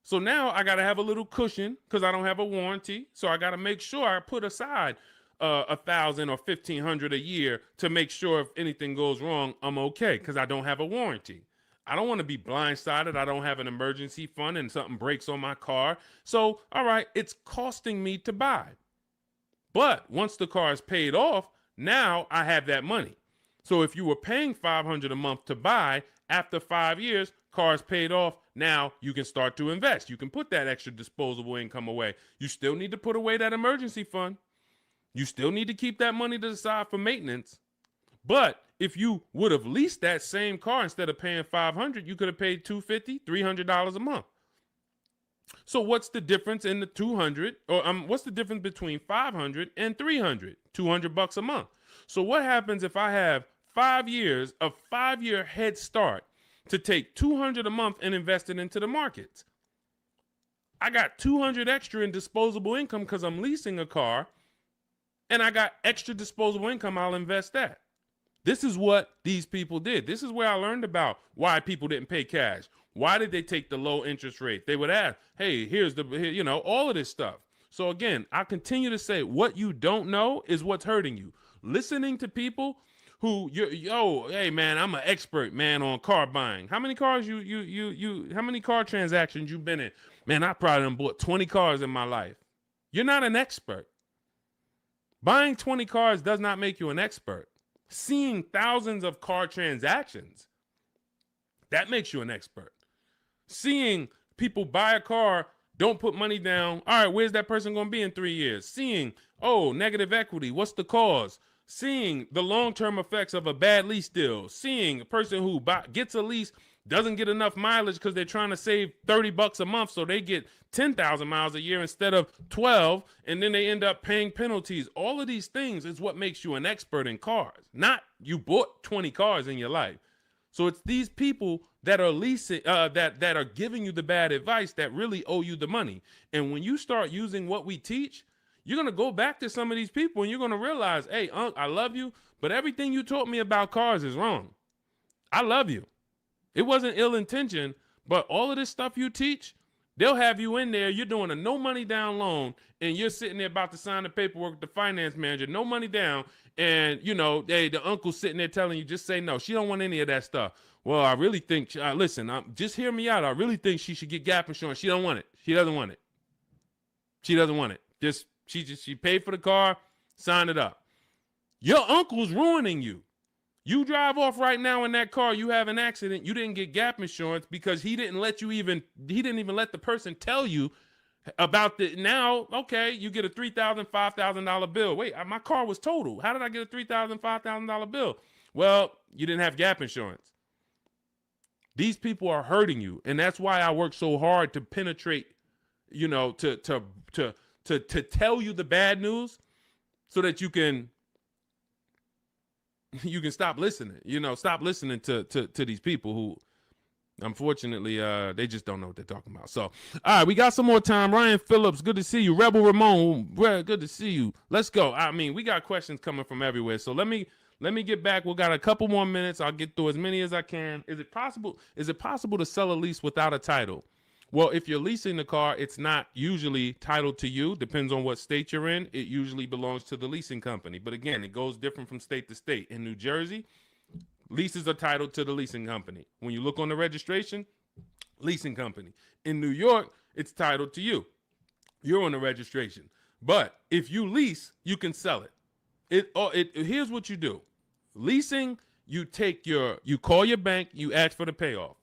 So now I got to have a little cushion because I don't have a warranty. So I got to make sure I put aside $1,000 or $1,500 a year to make sure if anything goes wrong, I'm okay because I don't have a warranty. I don't want to be blindsided. I don't have an emergency fund and something breaks on my car. So, all right, it's costing me to buy. But once the car is paid off, now I have that money. So if you were paying $500 a month to buy, after 5 years, car is paid off. Now you can start to invest. You can put that extra disposable income away. You still need to put away that emergency fund. You still need to keep that money to the side for maintenance. But if you would have leased that same car instead of paying $500, you could have paid $250, $300 a month. So what's the difference in the 200 or what's the difference between 500 and 300? $200 a month. So what happens if I have 5 years of 5-year head start to take $200 a month and invest it into the markets? I got $200 extra in disposable income because I'm leasing a car, and I got extra disposable income. I'll invest that. This is what these people did. This is where I learned about why people didn't pay cash. Why did they take the low interest rate? They would ask, hey, here's all of this stuff. So again, I continue to say what you don't know is what's hurting you. listening to people who hey man, I'm an expert, man, on car buying. How many cars how many car transactions you been in? Man, I probably done bought 20 cars in my life. You're not an expert. Buying 20 cars does not make you an expert. Seeing thousands of car transactions, that makes you an expert. Seeing people buy a car, don't put money down. All right, where's that person going to be in 3 years? Seeing, negative equity. What's the cause? Seeing the long-term effects of a bad lease deal. Seeing a person who gets a lease, doesn't get enough mileage because they're trying to save $30 a month, so they get 10,000 miles a year instead of 12, and then they end up paying penalties. All of these things is what makes you an expert in cars, not you bought 20 cars in your life. So it's these people that are leasing, that are giving you the bad advice that really owe you the money. And when you start using what we teach, you're going to go back to some of these people and you're going to realize, hey, Unc, I love you, but everything you taught me about cars is wrong. I love you. It wasn't ill intention, but all of this stuff you teach, they'll have you in there. You're doing a no money down loan and you're sitting there about to sign the paperwork with the finance manager, no money down. And, the uncle's sitting there telling you, just say no. She don't want any of that stuff. Well, I really think, listen, just hear me out. I really think she should get gap insurance. She don't want it. She doesn't want it. She doesn't want it. She paid for the car, sign it up. Your uncle's ruining you. You drive off right now in that car, you have an accident, you didn't get gap insurance because he didn't even let the person tell you about now, okay, you get a $3,000, $5,000 bill. Wait, my car was totaled. How did I get a $3,000, $5,000 bill? Well, you didn't have gap insurance. These people are hurting you, and that's why I work so hard to penetrate, to tell you the bad news so that you can stop listening, stop listening to these people who, unfortunately, they just don't know what they're talking about. So, all right, we got some more time. Ryan Phillips, good to see you. Rebel Ramon, good to see you. Let's go. I mean, we got questions coming from everywhere. So let me get back. We got a couple more minutes. I'll get through as many as I can. Is it possible to sell a lease without a title? Well, if you're leasing the car, it's not usually titled to you. Depends on what state you're in. It usually belongs to the leasing company. But again, it goes different from state to state. In New Jersey, leases are titled to the leasing company. When you look on the registration, leasing company. In New York, it's titled to you. You're on the registration. But if you lease, you can sell it. Here's what you do. Leasing, you call your bank, you ask for the payoff.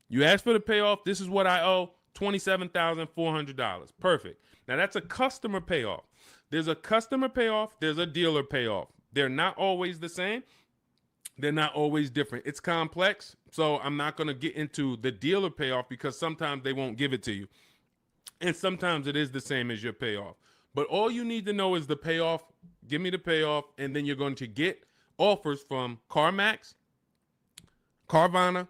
You ask for the payoff. This is what I owe, $27,400. Perfect. Now, that's a customer payoff. There's a customer payoff. There's a dealer payoff. They're not always the same. They're not always different. It's complex, so I'm not going to get into the dealer payoff because sometimes they won't give it to you. And sometimes it is the same as your payoff. But all you need to know is the payoff. Give me the payoff, and then you're going to get offers from CarMax, Carvana,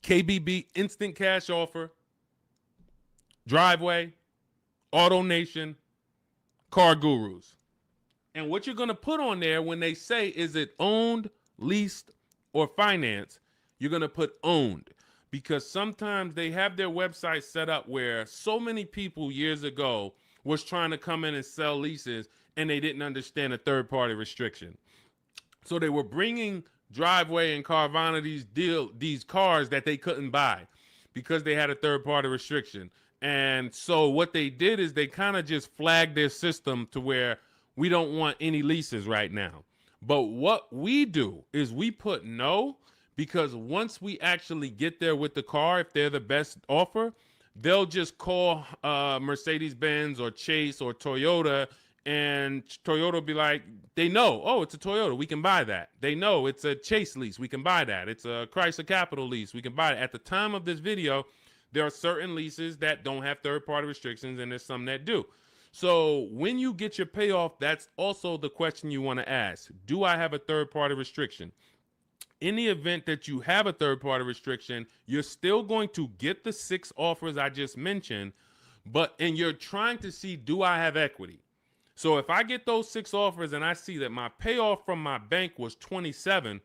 KBB, Instant Cash Offer, Driveway, AutoNation, Car Gurus. And what you're going to put on there when they say, is it owned, leased, or financed, you're going to put owned. Because sometimes they have their website set up where so many people years ago was trying to come in and sell leases and they didn't understand a third-party restriction. So they were bringing Driveway and Carvana these cars that they couldn't buy because they had a third-party restriction. And so what they did is they kind of just flagged their system to where we don't want any leases right now. But what we do is we put no, because once we actually get there with the car, if they're the best offer, they'll just call Mercedes-Benz or Chase or Toyota, and Toyota will be like, they know, oh, it's a Toyota, we can buy that. They know it's a Chase lease, we can buy that. It's a Chrysler Capital lease, we can buy it. At the time of this video, there are certain leases that don't have third-party restrictions, and there's some that do. So when you get your payoff, that's also the question you want to ask. Do I have a third-party restriction? In the event that you have a third-party restriction, you're still going to get the 6 offers I just mentioned, and you're trying to see, do I have equity? So if I get those 6 offers and I see that my payoff from my bank was 27,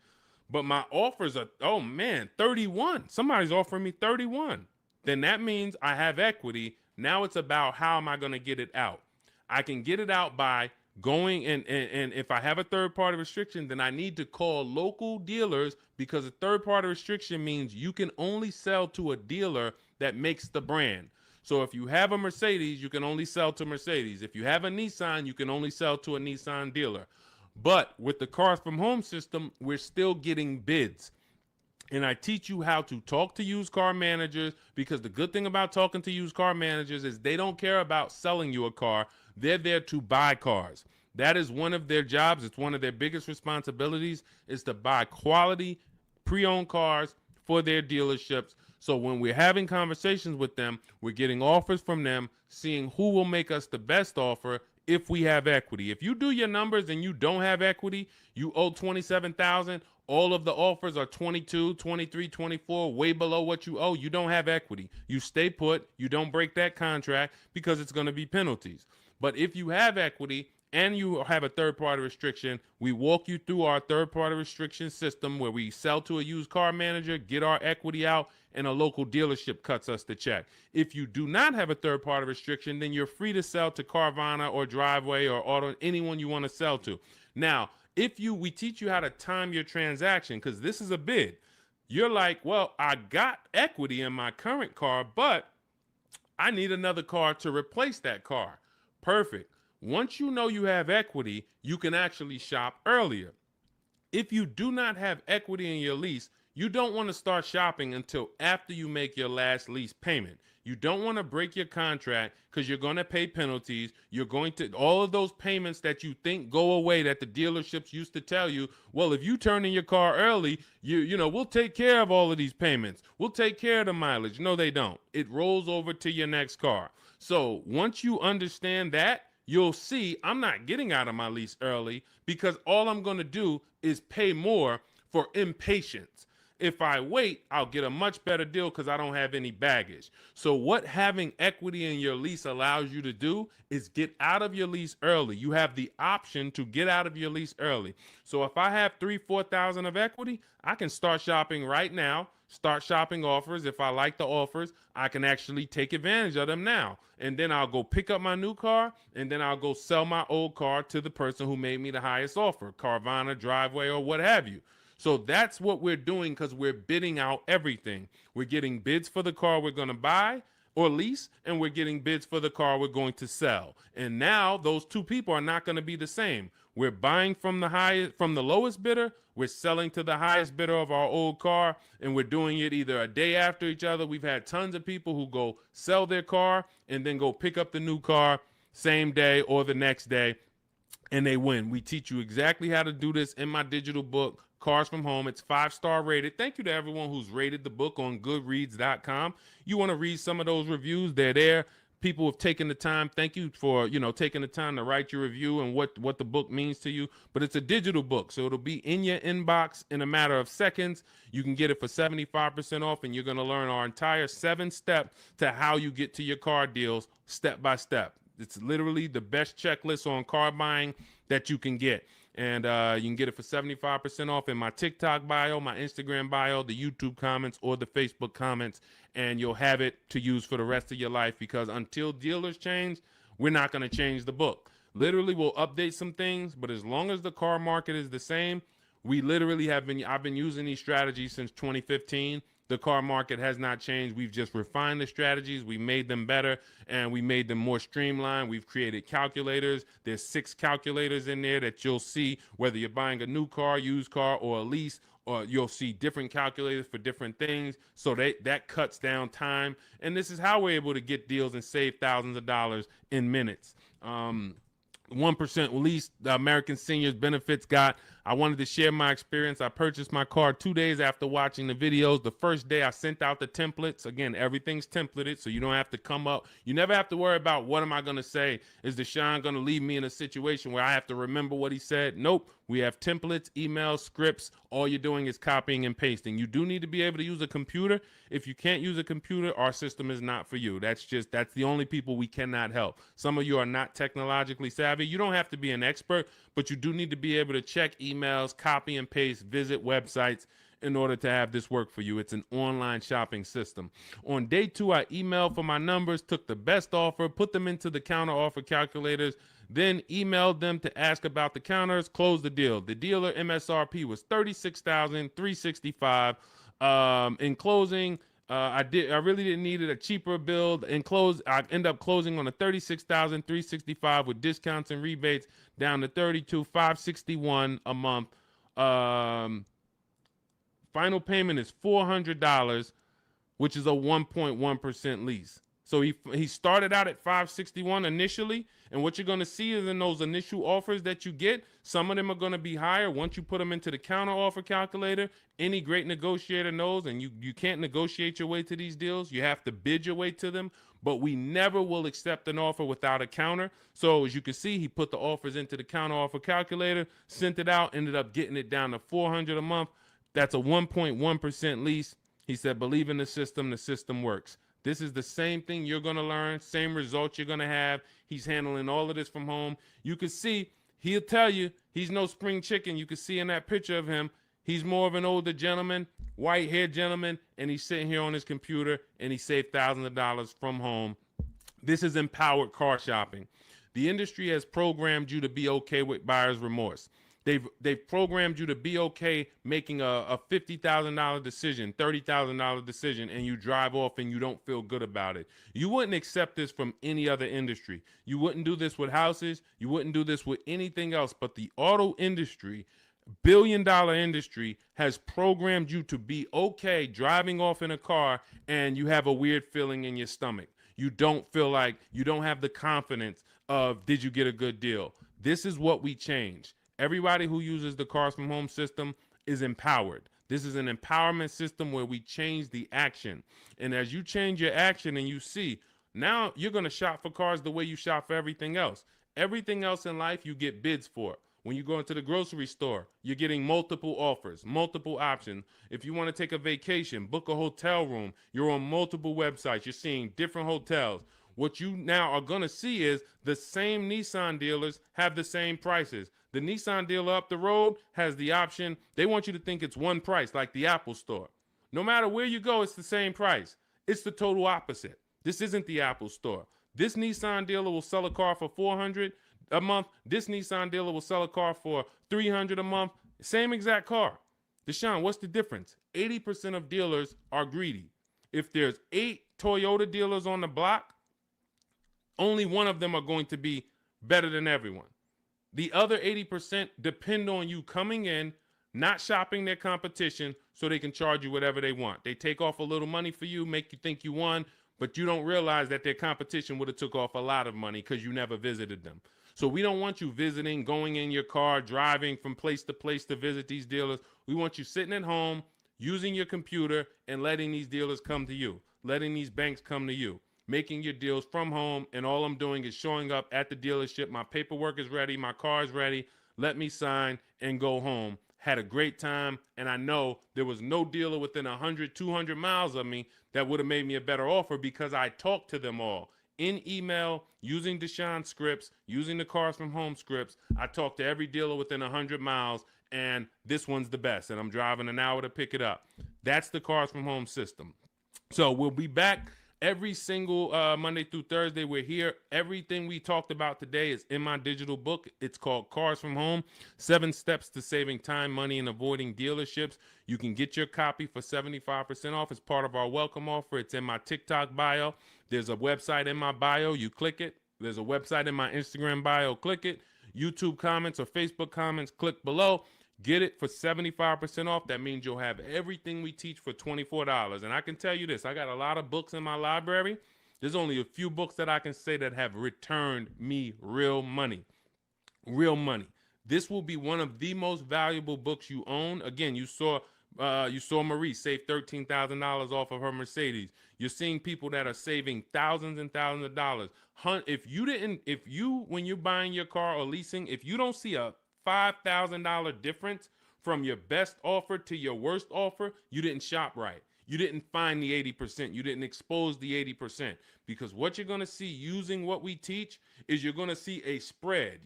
but my offers are, 31. Somebody's offering me 31. Then that means I have equity. Now it's about how am I going to get it out? I can get it out by going and if I have a third party restriction, then I need to call local dealers, because a third party restriction means you can only sell to a dealer that makes the brand. So if you have a Mercedes, you can only sell to Mercedes. If you have a Nissan, you can only sell to a Nissan dealer. But with the Cars from Home system, we're still getting bids. And I teach you how to talk to used car managers, because the good thing about talking to used car managers is they don't care about selling you a car. They're there to buy cars. That is one of their jobs. It's one of their biggest responsibilities, is to buy quality pre-owned cars for their dealerships. So when we're having conversations with them, we're getting offers from them, seeing who will make us the best offer if we have equity. If you do your numbers and you don't have equity, you owe 27,000, all of the offers are 22, 23, 24, way below what you owe, you don't have equity. You stay put, you don't break that contract, because it's going to be penalties. But if you have equity and you have a third-party restriction, we walk you through our third-party restriction system, where we sell to a used car manager, get our equity out, and a local dealership cuts us the check. If you do not have a third-party restriction, then you're free to sell to Carvana or Driveway or Auto, anyone you want to sell to. Now, we teach you how to time your transaction, because this is a bid. You're like, well, I got equity in my current car, but I need another car to replace that car. Perfect. Once you know you have equity, you can actually shop earlier. If you do not have equity in your lease, you don't want to start shopping until after you make your last lease payment. You don't want to break your contract, because you're going to pay penalties. You're going to, all of those payments that you think go away, that the dealerships used to tell you, well, if you turn in your car early, we'll take care of all of these payments. We'll take care of the mileage. No, they don't. It rolls over to your next car. So once you understand that, you'll see I'm not getting out of my lease early, because all I'm going to do is pay more for impatience. If I wait, I'll get a much better deal, because I don't have any baggage. So what having equity in your lease allows you to do is get out of your lease early. You have the option to get out of your lease early. So if I have 3,000-4,000 of equity, I can start shopping right now, start shopping offers. If I like the offers, I can actually take advantage of them now. And then I'll go pick up my new car, and then I'll go sell my old car to the person who made me the highest offer, Carvana, Driveway, or what have you. So that's what we're doing, because we're bidding out everything. We're getting bids for the car we're going to buy or lease, and we're getting bids for the car we're going to sell. And now those two people are not going to be the same. We're buying from the lowest bidder, we're selling to the highest bidder of our old car, and we're doing it either a day after each other. We've had tons of people who go sell their car and then go pick up the new car same day or the next day, and they win. We teach you exactly how to do this in my digital book, Cars from Home. It's 5-star rated. Thank you to everyone who's rated the book on goodreads.com. You want to read some of those reviews, they're there. People have taken the time. Thank you for, taking the time to write your review and what the book means to you. But it's a digital book, so it'll be in your inbox in a matter of seconds. You can get it for 75% off, and you're going to learn our entire 7-step to how you get to your car deals step by step. It's literally the best checklist on car buying that you can get. And you can get it for 75% off in my TikTok bio, my Instagram bio, the YouTube comments, or the Facebook comments. And you'll have it to use for the rest of your life, because until dealers change, we're not going to change the book. Literally, we'll update some things, but as long as the car market is the same, I've been using these strategies since 2015. The car market has not changed. We've just refined the strategies. We made them better, and we made them more streamlined. We've created calculators. There's 6 calculators in there that you'll see whether you're buying a new car, used car, or a lease, or you'll see different calculators for different things. So that cuts down time. And this is how we're able to get deals and save thousands of dollars in minutes. 1% lease, the American Seniors Benefits got. I wanted to share my experience. I purchased my car 2 days after watching the videos. The first day I sent out the templates. Again, everything's templated, so you don't have to come up. You never have to worry about what am I going to say. Is Deshone going to leave me in a situation where I have to remember what he said? Nope. We have templates, emails, scripts. All you're doing is copying and pasting. You do need to be able to use a computer. If you can't use a computer, our system is not for you. That's the only people we cannot help. Some of you are not technologically savvy. You don't have to be an expert, but you do need to be able to check emails, copy and paste, visit websites in order to have this work for you. It's an online shopping system. On day 2, I emailed for my numbers, took the best offer, put them into the counter offer calculators. then emailed them to ask about the counters, closed the deal. The dealer MSRP was $36,365. In closing, I really didn't need it, a cheaper build. In close, I end up closing on a $36,365 with discounts and rebates down to $32,561 a month. Final payment is $400, which is a 1.1% lease. So he started out at 561 initially, and what you're going to see is in those initial offers that you get, some of them are going to be higher once you put them into the counter offer calculator. Any great negotiator knows, and you can't negotiate your way to these deals. You have to bid your way to them, but we never will accept an offer without a counter. So as you can see, he put the offers into the counter offer calculator, sent it out, ended up getting it down to $400 a month. That's a 1.1% lease. He said, believe in the system works. This is the same thing you're going to learn, same results you're going to have. He's handling all of this from home. You can see, he'll tell you, he's no spring chicken. You can see in that picture of him, he's more of an older gentleman, white-haired gentleman, and he's sitting here on his computer, and he saved thousands of dollars from home. This is empowered car shopping. The industry has programmed you to be okay with buyer's remorse. They've programmed you to be okay making a $50,000 decision, $30,000 decision, and you drive off and you don't feel good about it. You wouldn't accept this from any other industry. You wouldn't do this with houses. You wouldn't do this with anything else. But the auto industry, billion-dollar industry, has programmed you to be okay driving off in a car and you have a weird feeling in your stomach. You don't feel like, you don't have the confidence of, did you get a good deal? This is what we change. Everybody who uses the Cars from Home system is empowered. This is an empowerment system where we change the action. And as you change your action and you see, now you're going to shop for cars the way you shop for everything else. Everything else in life you get bids for. When you go into the grocery store, you're getting multiple offers, multiple options. If you want to take a vacation, book a hotel room, you're on multiple websites. You're seeing different hotels. What you now are going to see is the same Nissan dealers have the same prices. The Nissan dealer up the road has the option. They want you to think it's one price, like the Apple store. No matter where you go, it's the same price. It's the total opposite. This isn't the Apple store. This Nissan dealer will sell a car for $400 a month. This Nissan dealer will sell a car for $300 a month. Same exact car. Deshone, what's the difference? 80% of dealers are greedy. If there's 8 Toyota dealers on the block, only one of them are going to be better than everyone. The other 80% depend on you coming in, not shopping their competition so they can charge you whatever they want. They take off a little money for you, make you think you won, but you don't realize that their competition would have took off a lot of money because you never visited them. So we don't want you visiting, going in your car, driving from place to visit these dealers. We want you sitting at home, using your computer, and letting these dealers come to you, letting these banks come to you, making your deals from home, and all I'm doing is showing up at the dealership. My paperwork is ready. My car is ready. Let me sign and go home. Had a great time, and I know there was no dealer within 100, 200 miles of me that would have made me a better offer because I talked to them all. In email, using Deshone scripts, using the Cars from Home scripts, I talked to every dealer within 100 miles, and this one's the best, and I'm driving an hour to pick it up. That's the Cars from Home system. So we'll be back every single Monday through Thursday. We're here. Everything we talked about today is in my digital book. It's called Cars from Home, 7 Steps to Saving Time, Money, and Avoiding Dealerships. You can get your copy for 75% off as part of our welcome offer. It's in my TikTok bio. There's a website in my bio. You click it. There's a website in my Instagram bio. Click it. YouTube comments or Facebook comments, click below. Get it for 75% off. That means you'll have everything we teach for $24. And I can tell you this, I got a lot of books in my library. There's only a few books that I can say that have returned me real money. Real money. This will be one of the most valuable books you own. Again, you saw Marie save $13,000 off of her Mercedes. You're seeing people that are saving thousands and thousands of dollars. When you're buying your car or leasing, if you don't see a $5,000 difference from your best offer to your worst offer, you didn't shop right. You didn't find the 80%. You didn't expose the 80%. Because what you're going to see using what we teach is you're going to see a spread.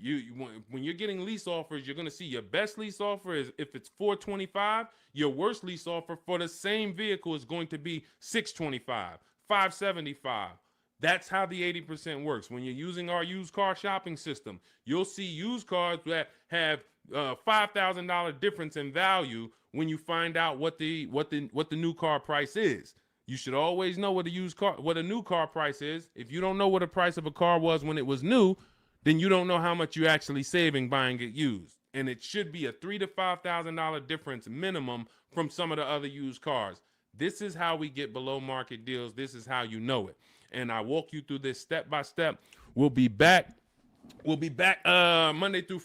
When you're getting lease offers, you're going to see your best lease offer is if it's $425, your worst lease offer for the same vehicle is going to be $625, $575. That's how the 80% works. When you're using our used car shopping system, you'll see used cars that have $5,000 difference in value when you find out what the new car price is. You should always know what a new car price is. If you don't know what the price of a car was when it was new, then you don't know how much you're actually saving buying it used. And it should be a $3,000 to $5,000 difference minimum from some of the other used cars. This is how we get below market deals. This is how you know it. And I walk you through this step by step. We'll be back. Monday through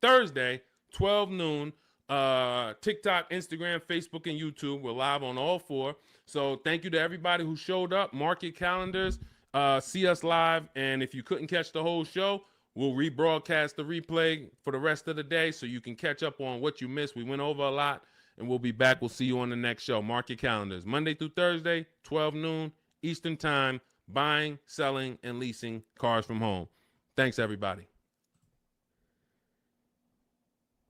Thursday, 12 noon. TikTok, Instagram, Facebook, and YouTube. We're live on all four. So thank you to everybody who showed up. Mark your calendars. See us live. And if you couldn't catch the whole show, we'll rebroadcast the replay for the rest of the day so you can catch up on what you missed. We went over a lot, and we'll be back. We'll see you on the next show. Mark your calendars. Monday through Thursday, 12 noon Eastern Time, buying, selling, and leasing cars from home. Thanks, everybody.